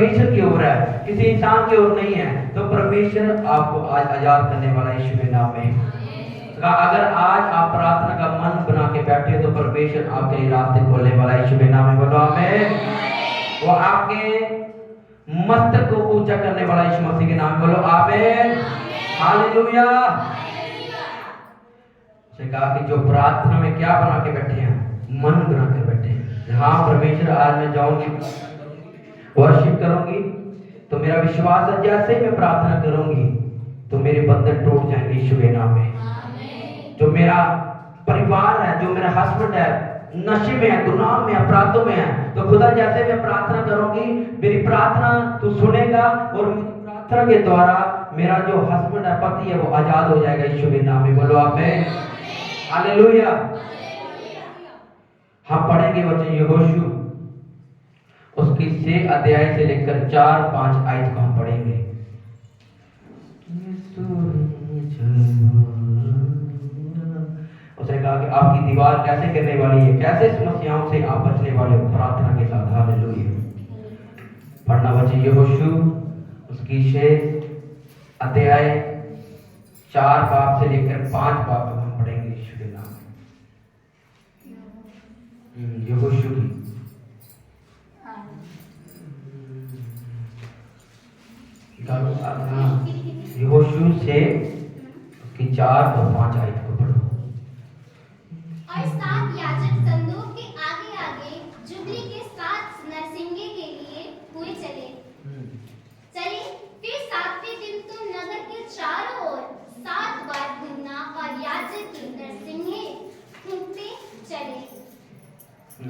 परमेश्वर की ओर है, किसी इंसान की ओर नहीं है। तो परमेश्वर आपको आज आजाद करने वाला यीशु के नाम में। अगर आज आप प्रार्थना का मन बना के बैठे हो तो परमेश्वर आपके लिए रास्ते खोलने वाला यीशु के नाम में। बोलो आमीन। वो आपके मस्तक को ऊंचा करने वाला यीशु मसीह के नाम में। बोलो आमीन, हालेलुया। कहा कि जो प्रार्थना में क्या बना के बैठे हैं, मन बना के बैठे हैं। हाँ परमेश्वर, आज मैं जाऊंगी, वर्शिप करूंगी, तो मेरा विश्वास है जैसे ही मैं प्रार्थना करूंगी तो मेरे बंधन टूट जाएंगे यीशु के नाम में। जो मेरा परिवार है, जो मेरा हस्बैंड है, नशे में है, गुनाह में, अपराधों में है, तो खुदा जैसे मैं प्रार्थना करूंगी, मेरी प्रार्थना तू सुनेगा और मेरी प्रार्थना के द्वारा मेरा जो हस्बैंड है, पति है, वो आजाद हो जाएगा यीशु के नाम में। बोलो आमीन, हालेलुया। हम पढ़ेंगे वचन यहोशू उसकी 6 अध्याय से लेकर 4-5 आयत को हम पढ़ेंगे। उसने कहा कि आपकी दीवार कैसे गिरने वाली है, कैसे समस्याओं से आप बचने वाले हो प्रार्थना के साथ। हालेलुया। पढ़ना वचन यहोशू उसकी 6 अध्याय 4 बाब से लेकर 5 बाब तक हम पढ़ेंगे यीशु के नाम में। यहोशू की यहोशू से उसकी 4 और 5 आयत को पढ़ो। और 7 याजक संदूक के आगे आगे जुबली के 7 नरसिंगे के लिए हुए चले। फिर 7वें दिन तुम नगर के चारों ओर 7 बार घूमना और याजक के नरसिंगे फूंकते चले।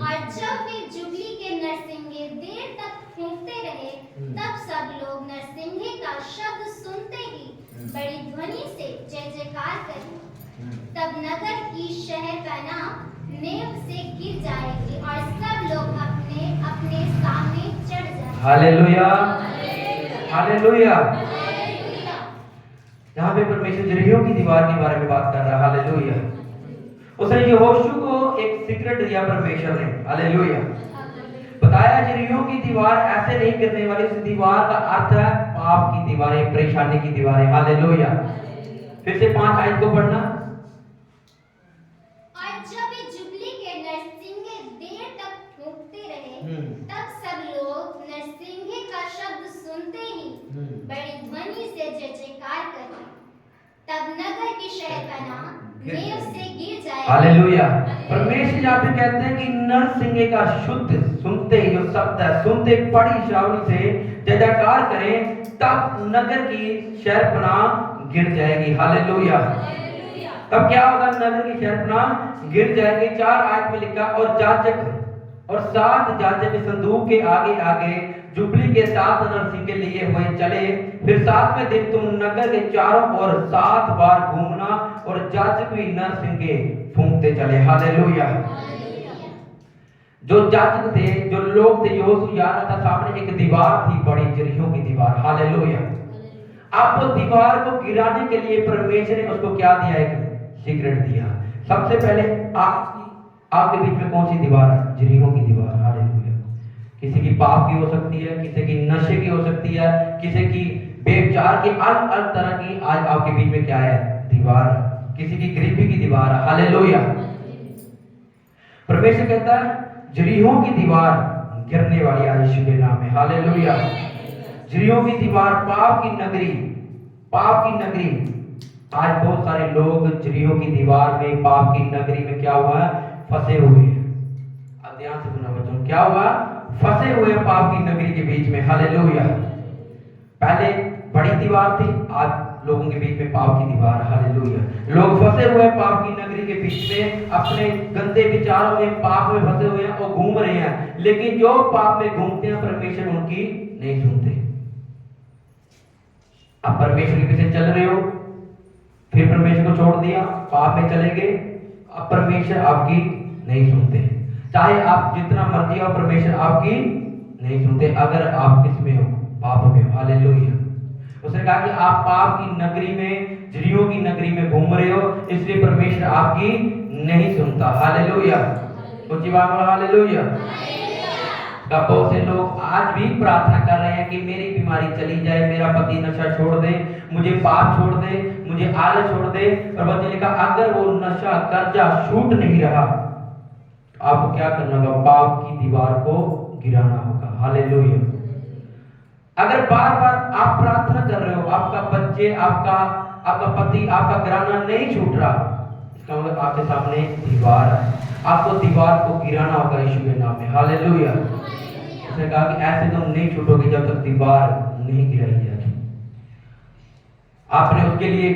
और जब वे जुबली के नरसिंगे देर तक फूंकते रहे, तब सब लोग नरसिंगे का शब्द सुनते ही बड़ी ध्वनि से जय जयकार करें। तब नगर की शहरपनाह नेव से गिर जाएगी और सब लोग अपने अपने सामने चढ़ जाएंगे। Hallelujah, hallelujah. यहाँ पे परमेश्वर यरीहो की दीवार के बारे में बात कर रहा है। हालेलुया। उसने यहोशू को एक सीक्रेट दिया परमेश्वर ने। हालेलुया। बताया यरीहो की दीवार ऐसे नहीं गिरने वाली। उस दीवार का अर्थ है पाप की दीवारें, परेशानी की दीवारें। हालेलुया। फिर से 5 आयत को पढ़ना। और जब वे जुबली के नरसिंगे देर तक फूंकते रहे, तब सब लोग नरसिंगे का शब्द सुनते ही बड़ी ध्वनि से जय जयकार करें। तब नगर की शहरपनाह नेव से गिर जाएगी। हालेलुया। परमेश्वर यहाँ पे कहते हैं कि नरसिंगे का शुद्ध सुनते ही, जो शब्द है सुनते बड़ी श्रावणी से जय जयकार करें, तब नगर की शहरपनाह गिर जाएगी। हालेलुया। तब क्या होगा? नगर की शहरपनाह गिर जाएगी। 4 आयत में लिखा, और जाजक और 7 जाजक संदूक के आगे आगे जुबली के 7 नरसिंगे लिए हुए चले। फिर 7वें दिन तुम नगर के चारों ओर 7 बार घूमना और जाजक भी नरसिंगे फूंकते चले। हालेलुया। जो जाजक थे, जो लोग थे, यहोशू जा रहा था, सामने एक दीवार थी, बड़ी यरीहो की दीवार। हालेलुया। अब वो दीवार को गिराने के लिए परमेश्वर ने उसको क्या दिया? एक सीक्रेट दिया। सबसे पहले आपके बीच में कौन सी दीवार है? यरीहो की दीवार। हालेलुया। किसी की पाप की हो सकती है, किसी की नशे की हो सकती है, किसी की बेविचार की, अलग अलग तरह की आज आपके बीच में क्या है? दीवार। किसी की गरीबी की दीवार है। हालेलुया। परमेश्वर कहता है यरीहो की दीवार गिरने वाली आज यीशु के नाम में। हालेलुया। यरीहो की दीवार, पाप की नगरी, पाप की नगरी। आज बहुत सारे लोग यरीहो की दीवार में, पाप की नगरी में क्या हुआ है? फंसे हुए हैं। अब ध्यान से सुना बच्चों, क्या हुआ? फंसे हुए पाप की नगरी के बीच में। हालेलुया। पहले बड़ी दीवार थी, आज लोगों के बीच में पाप की दीवार। हालेलुया। लोग फंसे हुए पाप की नगरी के बीच में, अपने गंदे विचारों में, पाप में फंसे हुए हैं और घूम रहे हैं। लेकिन जो पाप में घूमते हैं, परमेश्वर उनकी नहीं सुनते। अब परमेश्वर के पीछे चल रहे हो, फिर परमेश्वर को छोड़ दिया, पाप में चले गए, अब परमेश्वर आपकी नहीं सुनते। चाहे आप जितना मर्जी हो, परमेश्वर आपकी नहीं सुनते अगर आप किस में हो? पाप में हो। हालेलुया। उसने कहा कि आप पाप की नगरी में, यरीहो की नगरी में घूम रहे हो, इसलिए परमेश्वर आपकी नहीं सुनता। हालेलुया। ऊंची बात बोलो हालेलुया। बहुत से लोग आज भी प्रार्थना कर रहे हैं कि मेरी बीमारी चली जाए, मेरा पति नशा छोड़ दे, मुझे पाप छोड़ दे, मुझे आलस छोड़ दे। पर वचन लिखा अगर वो नशा कर्जा छूट नहीं रहा, आपको क्या करना होगा? पाप की दीवार को गिराना होगा। हालेलुया। अगर बार बार आप प्रार्थना कर रहे हो, आपका बच्चे, आपका पति, आपका घराना नहीं छूट रहा, इसका मतलब आपके सामने दीवार है। आपको दीवार को गिराना होगा यीशु के नाम में। हालेलुया। उसने कहा कि ऐसे तुम नहीं छूटोगे जब तक दीवार नहीं गिराई जाएगी। आपने उसके लिए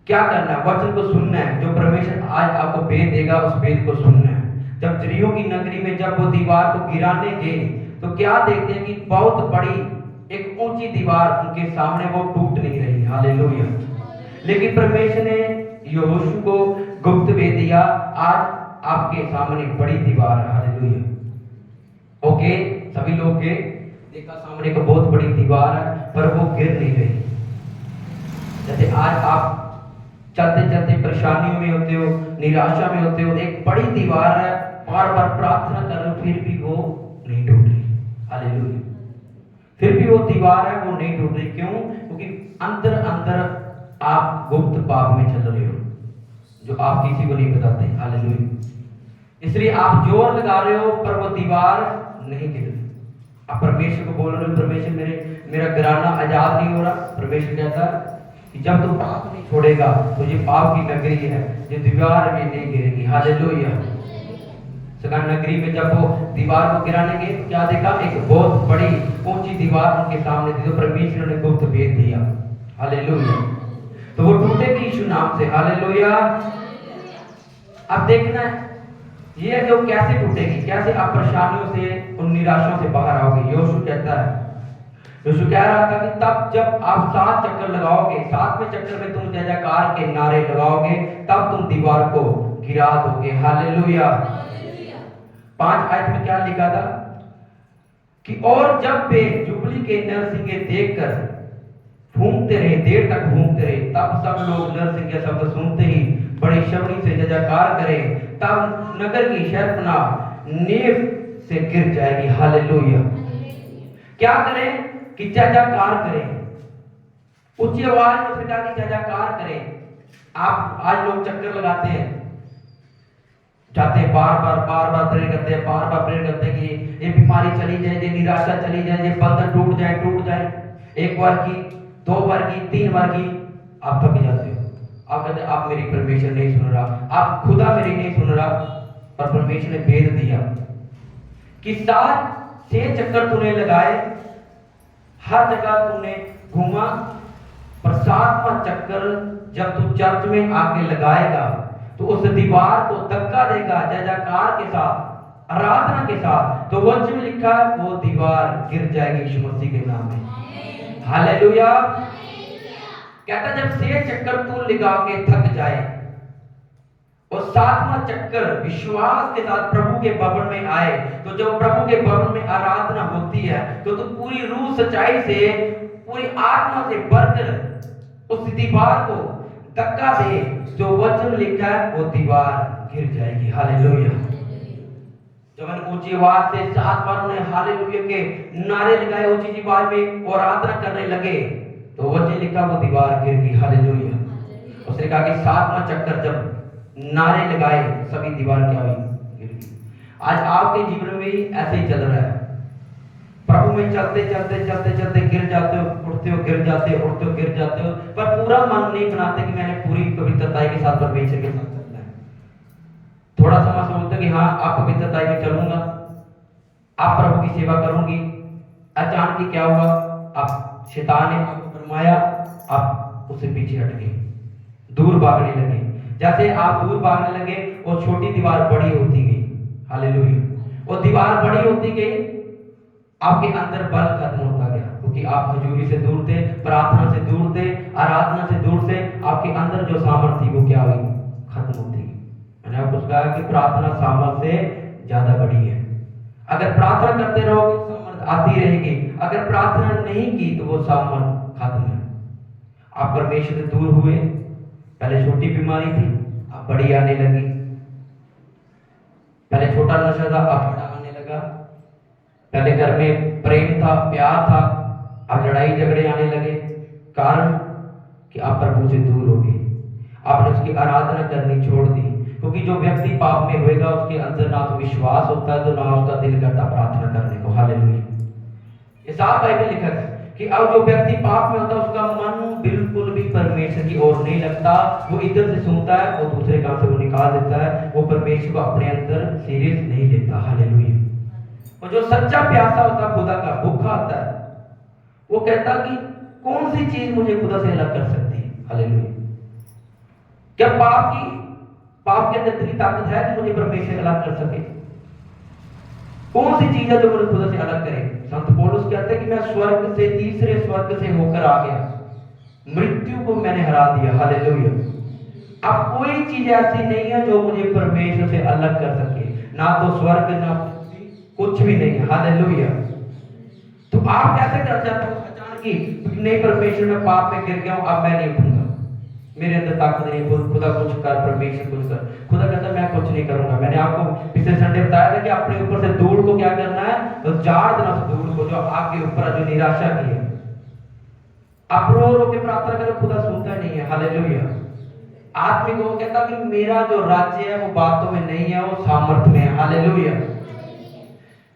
क्या करना है? वचन को सुनना है। जो परमेश्वर आज आपको भेद देगा, उस भेद को सुनना है। जब जरियों की नगरी में जब वो दीवार को गिराने गए, तो क्या देखते हैं कि बहुत बड़ी एक ऊंची दीवार उनके सामने, वो टूट नहीं रही। हालेलुया। लेकिन परमेश्वर ने यहोशू को गुप्त भेद दिया, आज आपके सामने बड़ी दीवार है। हालेलुया। ओके, सभी लोग के देखा सामने को बहुत बड़ी दीवार है, पर वो गिर नहीं रही। जैसे आज आप चलते चलते परेशानियों में होते हो, निराशा में होते हो, एक बड़ी दीवार है, बार बार प्रार्थना कर रहे हो, फिर भी वो नहीं टूट रही। हालेलुया। फिर भी वो दीवार है, वो नहीं टूट रही। क्यों? क्योंकि अंदर अंदर आप गुप्त पाप में चल रहे हो, जो आप किसी को नहीं बताते। हालेलुया। इसलिए आप जोर लगा रहे हो, पर वो दीवार नहीं गिर रही। आप परमेश्वर को बोल रहे हो, परमेश्वर मेरा घराना आजाद नहीं हो रहा। परमेश्वर कहता है कि जब तू पाप नहीं छोड़ेगा, तो ये पाप की नगरी है, ये दीवार भी नहीं गिरेगी। हालेलुया। नगरी में जब वो दीवार को गिराने गए, तो क्या देखा? एक बहुत बड़ी ऊंची दीवार उनके सामने थी, जो परमेश्वर ने गुप्त भेद दिया। हालेलुया। तो वो टूटेगी यीशु नाम से। हालेलुया। अब देखना ये जो कैसे टूटेगी, कैसे आप परेशानियों से, उन निराशाओं से बाहर आओगे। यहोशू कहता है, यीशु कह रहा था कि तब जब आप 7 चक्कर लगाओगे, 7वें चक्कर में तुम जय जयकार के नारे लगाओगे, तब तुम दीवार को गिरा दोगे। हालेलुया। 5 आयत में क्या लिखा था कि और जब वे जुबली के नरसिंगे देखकर घूमते रहे, देर तक घूमते रहे, तब सब लोग नरसिंह के शब्द सुनते ही बड़ी शबरी से जय जयकार करें, तब नगर की शहरपनाह नींव से गिर जाएगी। हालेलुया। क्या करें? कि जय जयकार करें, ऊंची आवाज में पिता की जय जयकार करें। आप आज लोग चक्कर लगाते हैं, जाते हैं, बार बार प्रेयर करते हैं, बार बार प्रेयर करते हैं कि ये बीमारी चली जाए, ये निराशा चली जाए, ये बंधन टूट जाए। एक बार की, 2 बार की, 3 बार की, आप थक जाते हो। आप कहते हैं आप मेरी परमेश्वर नहीं सुन रहा, आप खुदा मेरी नहीं सुन रहा। पर परमेश्वर ने भेद दिया कि 6 चक्कर तूने लगाए, हर जगह तूने घूमा, पर 7वां चक्कर जब तू चर्च में आके लगाएगा, तो उस दीवार को धक्का देगा जय जयकार के साथ, आराधना के साथ। तो वचन में लिखा है वो दीवार गिर जाएगी यीशु मसीह के नाम में। हालेलुया। कहता जब 6 चक्कर तू लगा के थक जाए, और 7वां चक्कर विश्वास के साथ प्रभु के भवन में आए, तो जब प्रभु के भवन में आराधना होती है, तो तू पूरी रूह सच्चाई से, पूरी आत्मा से भरकर उस दीवार को धक्का दे, जो वचन लिखा है वो दीवार गिर जाएगी। हालेलुया। जब मैंने ऊंची आवाज से 7 बार उन्हें हालेलुया के नारे लगाए, ऊंची आवाज में और आराधना करने लगे, तो वचन लिखा वो दीवार गिर गई। हालेलुया। उसने कहा कि 7वां चक्कर जब नारे लगाए, सभी दीवार क्या हुई? गिर गई। आज आपके जीवन में भी ऐसे ही चल रहा है। प्रभु में चलते गिर जाते हो, उठते हो, गिर जाते हो, उठते हो, गिर जाते हो, पर पूरा मन नहीं बनाते कि मैंने पूरी पवित्रता के साथ परमेश्वर के साथ चलना है। थोड़ा समय सोचते कि हाँ आप पवित्रता में चलूंगा, आप प्रभु की सेवा करूंगी। अचानक ही क्या हुआ? आप शैतान ने आपको फरमाया, आप उससे पीछे हट गए, दूर भागने लगे। जैसे आप दूर भागने लगे, वो छोटी दीवार बड़ी होती गई। हालेलुया। वो दीवार बड़ी होती गई, आपके अंदर बल खत्म होता गया, क्योंकि आप हजूरी से दूर थे, प्रार्थना से दूर थे, आराधना से दूर थे। आपके अंदर जो सामर्थ थी वो क्या हुई? खत्म होती गई। मैंने आपको कहा कि प्रार्थना सामर्थ से ज्यादा बड़ी है। अगर प्रार्थना करते रहोगे, सामर्थ आती रहेगी। अगर प्रार्थना नहीं की, तो वो सामर्थ खत्म है। आप परमेश्वर से दूर हुए, पहले छोटी बीमारी थी, अब बड़ी आने लगी। पहले छोटा नशा था, अब बड़ा आने लगा। पहले घर में प्रेम था, प्यार था, अब लड़ाई झगड़े आने लगे। कारण कि आप प्रभु से दूर हो गए, आपने उसकी आराधना करनी छोड़ दी। क्योंकि जो व्यक्ति पाप में होएगा उसके अंदर ना तो विश्वास होता है, तो ना उसका दिल करता प्रार्थना करने को। हालेलुया। ये साफ बाइबल लिखा है कि अब जो व्यक्ति पाप में होता है उसका मन बिल्कुल भी परमेश्वर की ओर नहीं लगता। वो इधर से सुनता है, वो दूसरे काम से वो निकाल देता है, वो परमेश्वर को अपने अंदर सीरियस नहीं लेता। हालेलुया। और जो सच्चा प्यासा होता है, खुदा का भूखा होता है, वो कहता कि कौन सी चीज मुझे खुदा से अलग कर सकती है। हालेलुया। क्या पाप के अंदर इतनी ताकत है कि मुझे परमेश्वर अलग कर सके? कौन सी चीज है जो मुझे खुदा से अलग करे? संत पौलुस कहते हैं कि मैं स्वर्ग से, तीसरे स्वर्ग से होकर आ गया, मृत्यु को मैंने हरा दिया। हालेलुया। अब कोई चीज ऐसी नहीं है जो मुझे परमेश्वर से अलग कर सके, ना तो स्वर्ग ना कुछ भी नहीं है। हालेलुया। तो आप कैसे कर जाते हो अचानक ही, नहीं परमेश्वर मैं पाप में गिर गया हूं, अब मैं नहीं उठूंगा, मेरे अंदर ताकत नहीं, खुदा कुछ कर, परमेश्वर कुछ कर। खुदा कहता मैं कुछ नहीं करूंगा। मैंने आपको पिछले संडे बताया था कि अपने ऊपर से धूल को क्या करना है, तो झाड़ देना उस धूल को जो आपके ऊपर जो निराशा की है। आप रो रो के प्रार्थना करो, खुदा सुनता नहीं है। हालेलुया। आदमी को कहता कि मेरा जो राज्य है वो बातों में नहीं है, वो सामर्थ्य में है। हालेलुया।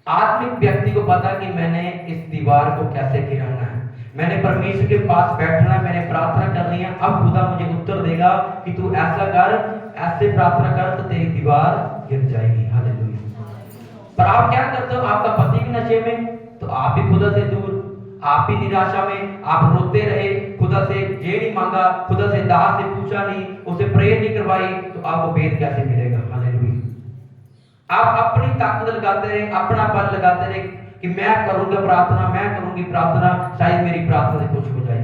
आत्मिक व्यक्ति को पता कि मैंने इस दीवार को कैसे गिराना है, मैंने परमेश्वर के पास बैठना है, मैंने प्रार्थना करनी है। अब खुदा मुझे उत्तर देगा कि तू ऐसा कर, ऐसे प्रार्थना कर तो तेरी दीवार गिर जाएगी। हालेलुया। पर आप क्या करते हो? आपका पति भी नशे में, तो आप भी खुदा से दूर, आप भी निराशा में, आप रोते रहे, खुदा से ये नहीं मांगा, खुदा से दास से पूछा नहीं, उसे प्रेयर नहीं करवाई, तो आपको वेद कैसे मिलेगा? हालेलुया। आप अपनी ताकत लगाते रहे, अपना बल लगाते रहे कि मैं करूंगा प्रार्थना, मैं करूंगी प्रार्थना, शायद मेरी प्रार्थना से कुछ हो जाए,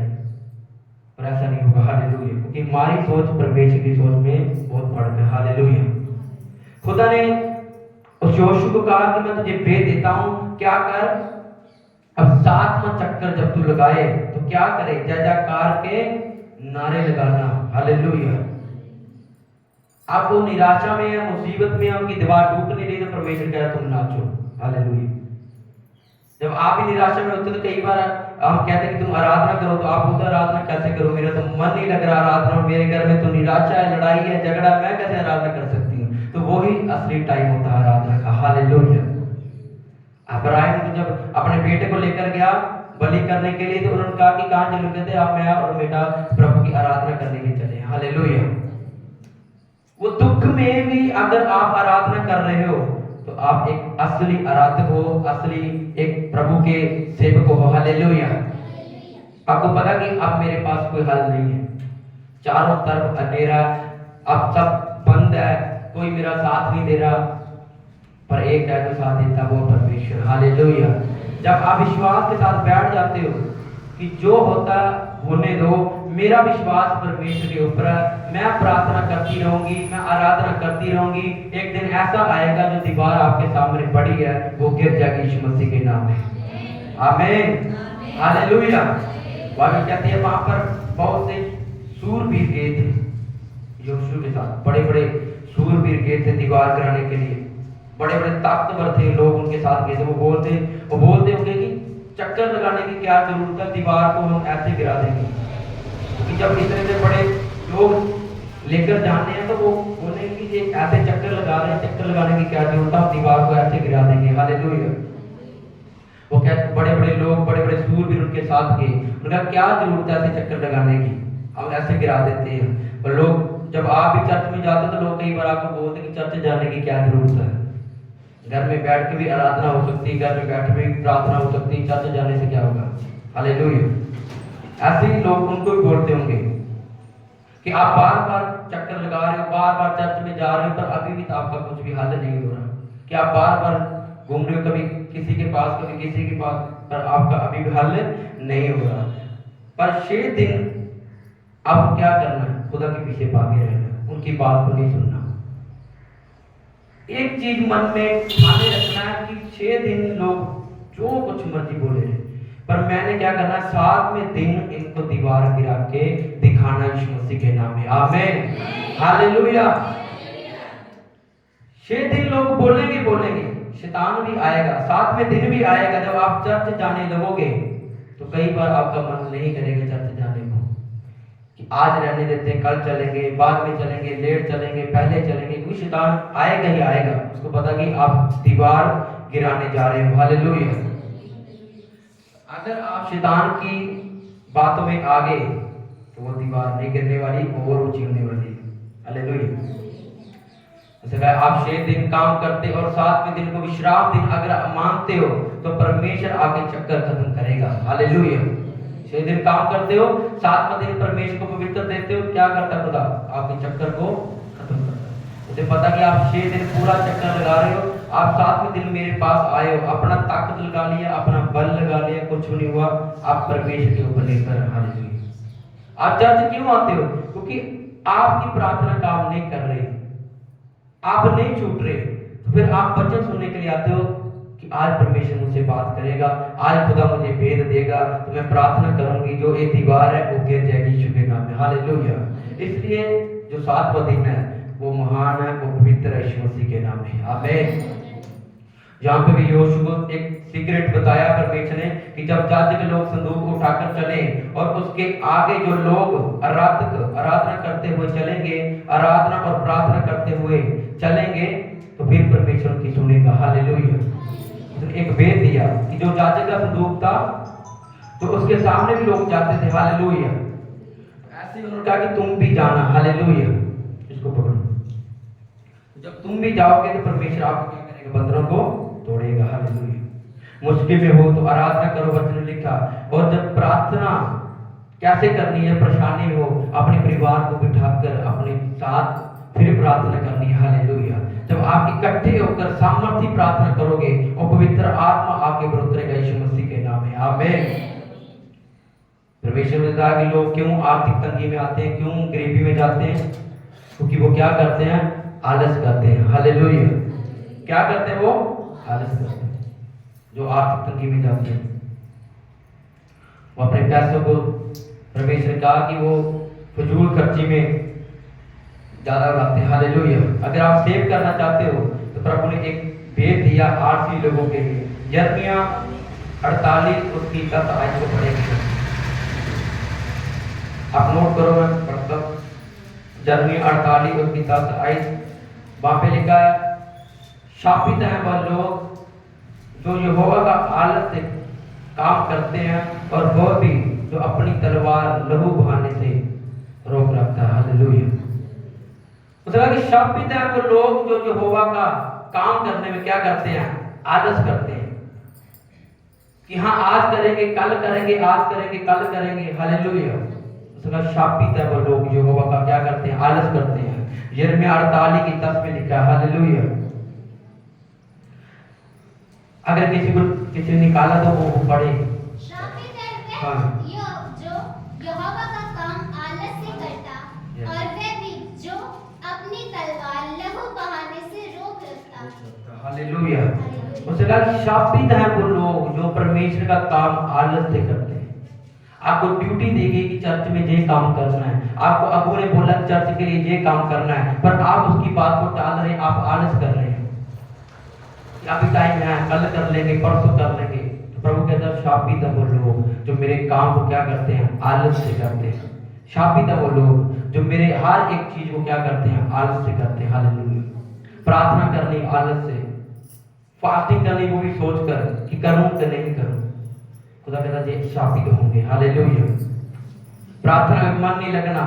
पर ऐसा नहीं होगा। हालेलुया। क्योंकि हमारी सोच परमेश्वर की सोच में बहुत फर्क है। हालेलुया। खुदा ने उस योशू को कहा कि मैं तुझे भेद देता हूं, क्या कर, अब 7वां चक्कर जब तू लगाए तो क्या करे, जय जयकार के नारे लगाना। हालेलुया। आप वो निराशा में है, मुसीबत में है, उनकी दीवार टूट नहीं रही, तो परमेश्वर कह रहा तुम नाचो। हालेलुया। जब आप भी निराशा में होते तो कई बार हम कहते हैं कि तुम आराधना करो, तो आप बोलते आराधना कैसे करो, मेरा तो मन नहीं लग रहा आराधना, मेरे घर में तो निराशा है, लड़ाई है, झगड़ा, मैं कैसे आराधना कर सकती हूँ? तो वही असली टाइम होता है आराधना का। हालेलुया। अब्राहम जब अपने बेटे को लेकर गया बलि करने के लिए, तो उन्होंने कहा कि कहां चले? कहते आप मैं और बेटा प्रभु की आराधना करने के चले। हालेलुया। वो दुख में भी अगर आप आराधना कर रहे हो तो आप एक असली आराधक हो, असली एक प्रभु के सेवक हो। हालेलुया। आपको पता कि अब मेरे पास कोई हल नहीं है, चारों तरफ अंधेरा, अब सब बंद है, कोई मेरा साथ नहीं दे रहा, पर एक है जो साथ देता, वो परमेश्वर। हालेलुया। जब आप विश्वास के साथ बैठ जाते हो कि जो होता होने दो, मेरा विश्वास परमेश्वर के ऊपर है, मैं प्रार्थना करती रहूंगी, मैं आराधना करती रहूंगी, एक दिन ऐसा आएगा जो दीवार आपके सामने पड़ी है वो गिर जाएगी यीशु मसीह के नाम में। आमीन। हालेलुया। बाइबल कहती है वहां पर बहुत से सूरवीर गए थे यहोशू के साथ, बड़े बड़े सूरवीर गए थे दीवार गिराने के लिए, बड़े बड़े ताकतवर थे लोग उनके साथ गए थे। वो बोलते होंगे कि चक्कर लगाने की क्या जरूरत है, दीवार को हम ऐसे गिरा देंगे। क्योंकि जब इतने से बड़े लोग लेकर जाने हैं तो वो बोलेंगे कि ऐसे चक्कर लगा रहे हैं, चक्कर लगाने की क्या जरूरत है, हम दीवार को ऐसे गिरा देंगे। हालेलुया। वो कहते बड़े बड़े लोग, बड़े बड़े सूरवीर उनके साथ गए, उनका क्या जरूरत है ऐसे चक्कर लगाने की, हम ऐसे गिरा देते हैं। और लोग जब आप भी चर्च में जाते तो लोग कई बार आपको बोलते कि चर्च जाने की क्या जरूरत है, घर में बैठ के भी आराधना हो सकती है, घर में बैठ के भी प्रार्थना हो सकती है, चर्च जाने से क्या होगा। हालेलुया। ऐसे ही लोग उनको भी बोलते होंगे कि आप बार बार चक्कर लगा रहे हो, बार बार चर्च में जा रहे हो, पर अभी भी तो आपका कुछ भी हल नहीं हो रहा, कि आप बार बार घूम रहे हो, कभी किसी के पास कभी किसी के पास, पर आपका अभी भी हल नहीं हो रहा। पर 6 दिन अब क्या करना है, खुदा के पीछे भागे रहना, उनकी बात को नहीं सुनना। एक चीज मन में ठाने रखना है कि 6 दिन लोग जो कुछ मर्जी बोले रहे, पर मैंने क्या करना है, 7वें दिन इनको दीवार गिरा के दिखाना यीशु मसीह के नाम में। आमीन। हालेलुया। 6 दिन लोग बोलेंगे, शैतान भी आएगा, 7वें दिन भी आएगा जब आप चर्च जाने लगोगे तो कई बार आपका मन नहीं करेगा चर्च जाने को, कि आज रहने देते हैं, कल चलेंगे, बाद में चलेंगे, लेट चलेंगे, पहले चलेंगे, क्योंकि शैतान आएगा ही आएगा। उसको पता कि आप दीवार गिराने जा रहे हो। हालेलुया। अगर आप शैतान की बातों में आ गए तो वो दीवार नहीं गिरने वाली, वो और ऊंची होने वाली। हालेलुया। जैसे कहा आप 6 दिन काम करते और 7वें दिन को विश्राम दिन अगर आप मानते हो तो परमेश्वर आपके चक्कर खत्म करेगा। हालेलुया। 6 दिन काम करते हो, 7वां दिन परमेश्वर को पवित्र देते हो, क्या करता खुदा? आपके चक्कर को खत्म करता है। मुझे पता कि आप 6 दिन पूरा चक्कर लगा रहे हो, आप 7वें दिन मेरे पास आए हो, अपना ताकत लगा लिया, अपना बल लगा लिया, कुछ नहीं हुआ, आप परमेश्वर के ऊपर निर्भर। हालेलुया। आप चर्च क्यों आते हो? क्योंकि आपकी प्रार्थना काम नहीं कर रही, आप नहीं छूट रहे, तो फिर आप वचन सुनने के लिए आते हो कि आज परमेश्वर मुझसे बात करेगा, आज खुदा मुझे भेद देगा, तो मैं प्रार्थना करूंगी, जो एक दीवार है वो गिर जाएगी यीशु के नाम में। हालेलुया। इसलिए जो 7वां दिन है वो महान है, वो पवित्र है यीशु मसीह के नाम में। आमीन। यहाँ पे भी यहोशू को एक सीक्रेट बताया परमेश्वर ने कि जब जाति के लोग संदूक उठाकर चले और उसके आगे जो लोग आराधना करते हुए चलेंगे, आराधना और प्रार्थना करते हुए चलेंगे, तो फिर परमेश्वर की सुनेगा। हालेलुया। उसने एक भेद दिया कि जो जाति का संदूक था तो उसके सामने भी लोग जाते थे। हालेलुया। ऐसे उन्होंने कहा कि तुम भी जाना। हालेलुया। इसको पकड़ो। जब तुम भी जाओगे तो परमेश्वर आपको क्या करेगा? बंधनों को तोड़ेगा। हालेलुया। मुश्किल में हो तो आराधना करो, वचन में लिखा। और जब प्रार्थना कैसे करनी है, परेशानी में हो, अपने परिवार को बिठाकर अपने साथ फिर प्रार्थना करनी है। हालेलुया। जब आप इकट्ठे होकर सामर्थ्य प्रार्थना करोगे और पवित्र आत्मा आपके ऊपर उतरेगा यीशु मसीह के नाम में। आमीन। परमेश्वर ने कहा कि लोग क्यों आर्थिक तंगी में आते हैं, क्यों गरीबी में जाते हैं? क्योंकि वो क्या करते हैं? आलस करते हैं। हालेलुया। क्या करते हैं? वो आलस करते हैं। जो आर्थिक तंगी में जाते हैं वो अपने पैसों को, परमेश्वर ने कहा कि वो फजूल खर्ची में ज्यादा उड़ाते हैं। हालेलुया। अगर आप सेव करना चाहते हो तो प्रभु ने एक भेद दिया आरसी लोगों के लिए। यिर्मयाह 48 उसकी 10 आयत को पढ़ेंगे। आप नोट करो, मैं पढ़ता हूं। यिर्मयाह 48 उसकी 10 आयत। वहां पे लिखा है, शापित है वह लोग जो यहोवा का आलस से काम करते हैं और वह भी जो अपनी तलवार लहू बहाने से रोक रखता है। हालेलुया। उसने कहा कि शापित है वो लोग जो यहोवा का काम करने में क्या करते हैं? आलस करते हैं कि हाँ आज करेंगे, कल करेंगे, आज करेंगे, कल करेंगे। हालेलुया। उसने कहा शापित है वो लोग जो यहोवा का क्या करते हैं? आलस करते हैं। यिर्मयाह 48 की 10 में लिखा है। हालेलुया। अगर किसी ने निकाला तो वो पढ़े। शापित है हाँ। जो यहोवा का काम आलस से करता और वह भी जो अपनी तलवार लहू बहाने से रोक रखता। हालेलुया। उसने कहा कि शापित है वो लोग जो परमेश्वर का काम आलस से करते हैं। आपको ड्यूटी दी गई कि चर्च में ये काम करना है, आपको अगुओं ने बोला चर्च के लिए ये काम करना है, पर आप उसकी बात को टाल रहे हैं, आप आलस कर रहे हैं। अभी टाइम है, कल कर लेंगे, परसों कर लेंगे। तो प्रभु कहता है शापित है वो लोग जो मेरे काम को क्या करते हैं? आलस से करते हैं। शापित है वो लोग जो मेरे हर एक चीज को क्या करते हैं? आलस से करते हैं। हालेलुया। प्रार्थना करनी आलस से, फास्टिंग करनी वो भी सोचकर कि करूं कि नहीं करूं। खुदा कहता है शापित होंगे। हालेलुया। प्रार्थना में मन नहीं लगना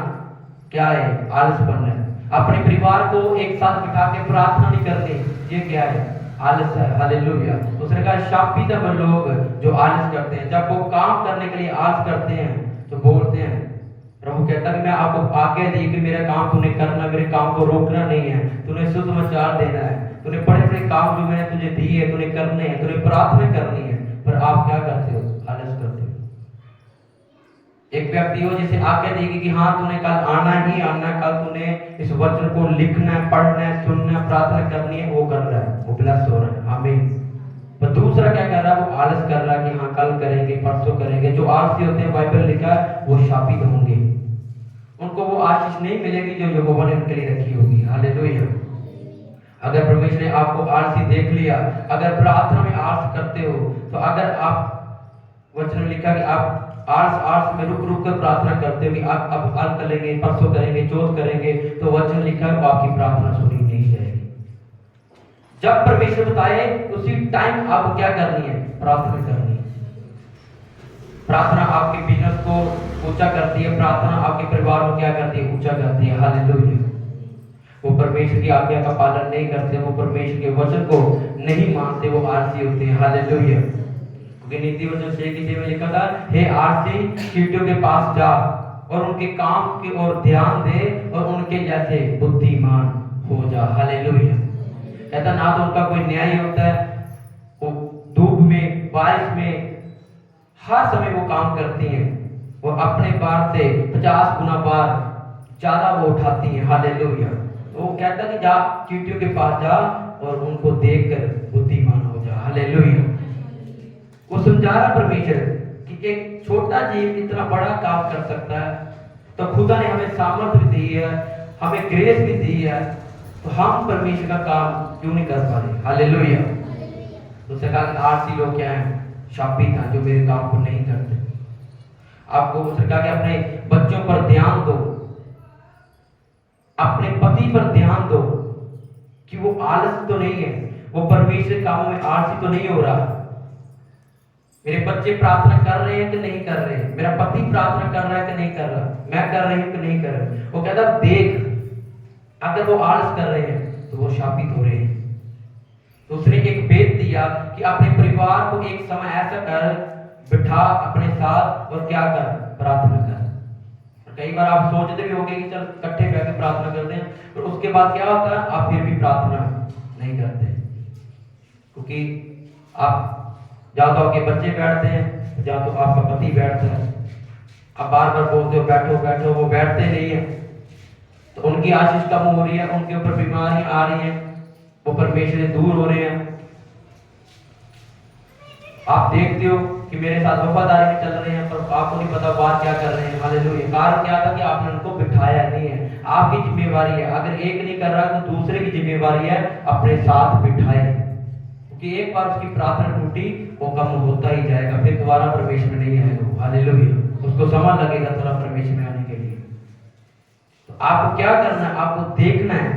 क्या है? आलसपन है। अपने परिवार को एक साथ बिठा के प्रार्थना नहीं करनी, ये क्या है? आलस है। हालेलुया। उसने कहा शापित है वो लोग जो आलस करते हैं। जब वो काम करने के लिए आलस करते हैं तो बोलते हैं, प्रभु कहता है कि मैं आपको आज्ञा दी कि मेरा काम तूने करना, मेरे काम को रोकना नहीं है, तूने सुसमाचार देना है, तूने बड़े बड़े काम जो मैंने तुझे दिए है तूने करने हैं, तूने प्रार्थना करनी है, पर आप क्या करते हो? आलस करते हो। एक व्यक्ति हो जिसे आज्ञा देगी कि हाँ तूने कल आना ही आना, कल तूने इस वचन को लिखना है, पढ़ना है, सुनना है, प्रार्थना करनी है, वो कर रहा है, वो ब्लेस हो रहा है। आमीन। पर दूसरा क्या कर रहा है? वो आलस कर रहा है कि हाँ कल करेंगे, परसों करेंगे। जो आलसी होते हैं, बाइबल लिखा है, वो शापित होंगे। उनको वो आशीष नहीं मिलेगी जो यहोवा ने उनके लिए रखी होगी। हालेलुया। अगर परमेश्वर ने आपको आलसी देख लिया, अगर प्रार्थना में आलस करते हो, तो अगर आप वचन में लिखा कि आप आलस में रुक रुक कर प्रार्थना करते हो कि आप अब कल करेंगे, परसों करेंगे, चौथ करेंगे, तो वचन लिखा है वो आपकी प्रार्थना सुनी नहीं जाएगी। जब परमेश्वर बताए उसी टाइम आप क्या करनी है, प्रार्थना करनी है। प्रार्थना आपके बिजनेस को ऊंचा करती है, प्रार्थना आपके परिवार को क्या करती है, ऊंचा करती है। हालेलुया। वो परमेश्वर की आज्ञा का पालन नहीं करते, वो परमेश्वर के वचन को नहीं मानते, वो आलसी होते हैं। हालेलुया। क्योंकि नीति वचन 6 में लिखा था, हे आलसी चींटियों के पास जा और उनके काम की ओर ध्यान दे और उनके जैसे बुद्धिमान हो जा। हालेलुया। कहता ना तो उनका कोई न्याय होता है, वो धूप में, बारिश में, हर समय वो काम करती हैं, वो अपने बार से 50 गुना बार ज्यादा वो उठाती हैं। हालेलुया। वो कहता कि जा चींटियों के पास जा और उनको देखकर बुद्धिमान हो जा। हालेलुया। वो समझा रहा परमेश्वर कि एक छोटा जीव इतना बड़ा काम कर सकता है, तो खुदा ने हमें सामर्थ्य दी है, हमें ग्रेस भी दी है, तो हम परमेश्वर का काम क्यों नहीं कर पा रहे। हालेलुया। तो उसने कहा कि आलसी लोग क्या है, शापित हैं जो मेरे काम को नहीं करते। आपको उसने कहा कि अपने बच्चों पर ध्यान दो, अपने पति पर ध्यान दो कि वो आलस तो नहीं है, वो परमेश्वर कामों में आलसी तो नहीं हो रहा। मेरे बच्चे प्रार्थना कर रहे हैं कि नहीं कर रहे हैं, मेरा पति प्रार्थना कर रहा है कि नहीं कर रहा, मैं कर रही हूं कि नहीं कर रहा। वो कहता देख, अगर वो आलस कर रहे हैं तो वो शापित हो रहे हैं। तो उसने एक भेद दिया कि अपने परिवार को एक समय ऐसा कर बिठा अपने साथ और क्या कर, प्रार्थना कर। कई बार आप सोचते भी होंगे कि चल इकट्ठे बैठ के प्रार्थना करते हैं, और उसके बाद क्या होता है, आप फिर भी प्रार्थना नहीं करते, क्योंकि आप या तो आपके बच्चे बैठते हैं या तो आपका पति बैठता है। आप बार बार बोलते हो बैठो बैठो, वो बैठते नहीं है, तो उनकी आशीष कम हो रही है, उनके ऊपर बीमारियां आ रही हैं, वो परमेश्वर से दूर हो रहे हैं। आप देखते हो कि मेरे साथ वफादारी में चल रहे हैं, पर आपको नहीं पता बात क्या कर रहे हैं। हालेलुया। कारण क्या था कि आपने उनको बिठाया नहीं है। आपकी जिम्मेवारी है, अगर एक नहीं कर रहा तो दूसरे की जिम्मेवारी है अपने साथ बिठाए, क्योंकि एक बार उसकी प्रार्थना टूटी वो कम होता ही जाएगा, फिर दोबारा परमेश्वर में नहीं आएगा। हालेलुया। उसको समय लगेगा थोड़ा परमेश्वर में आने के लिए। तो आपको क्या करना है, आपको देखना है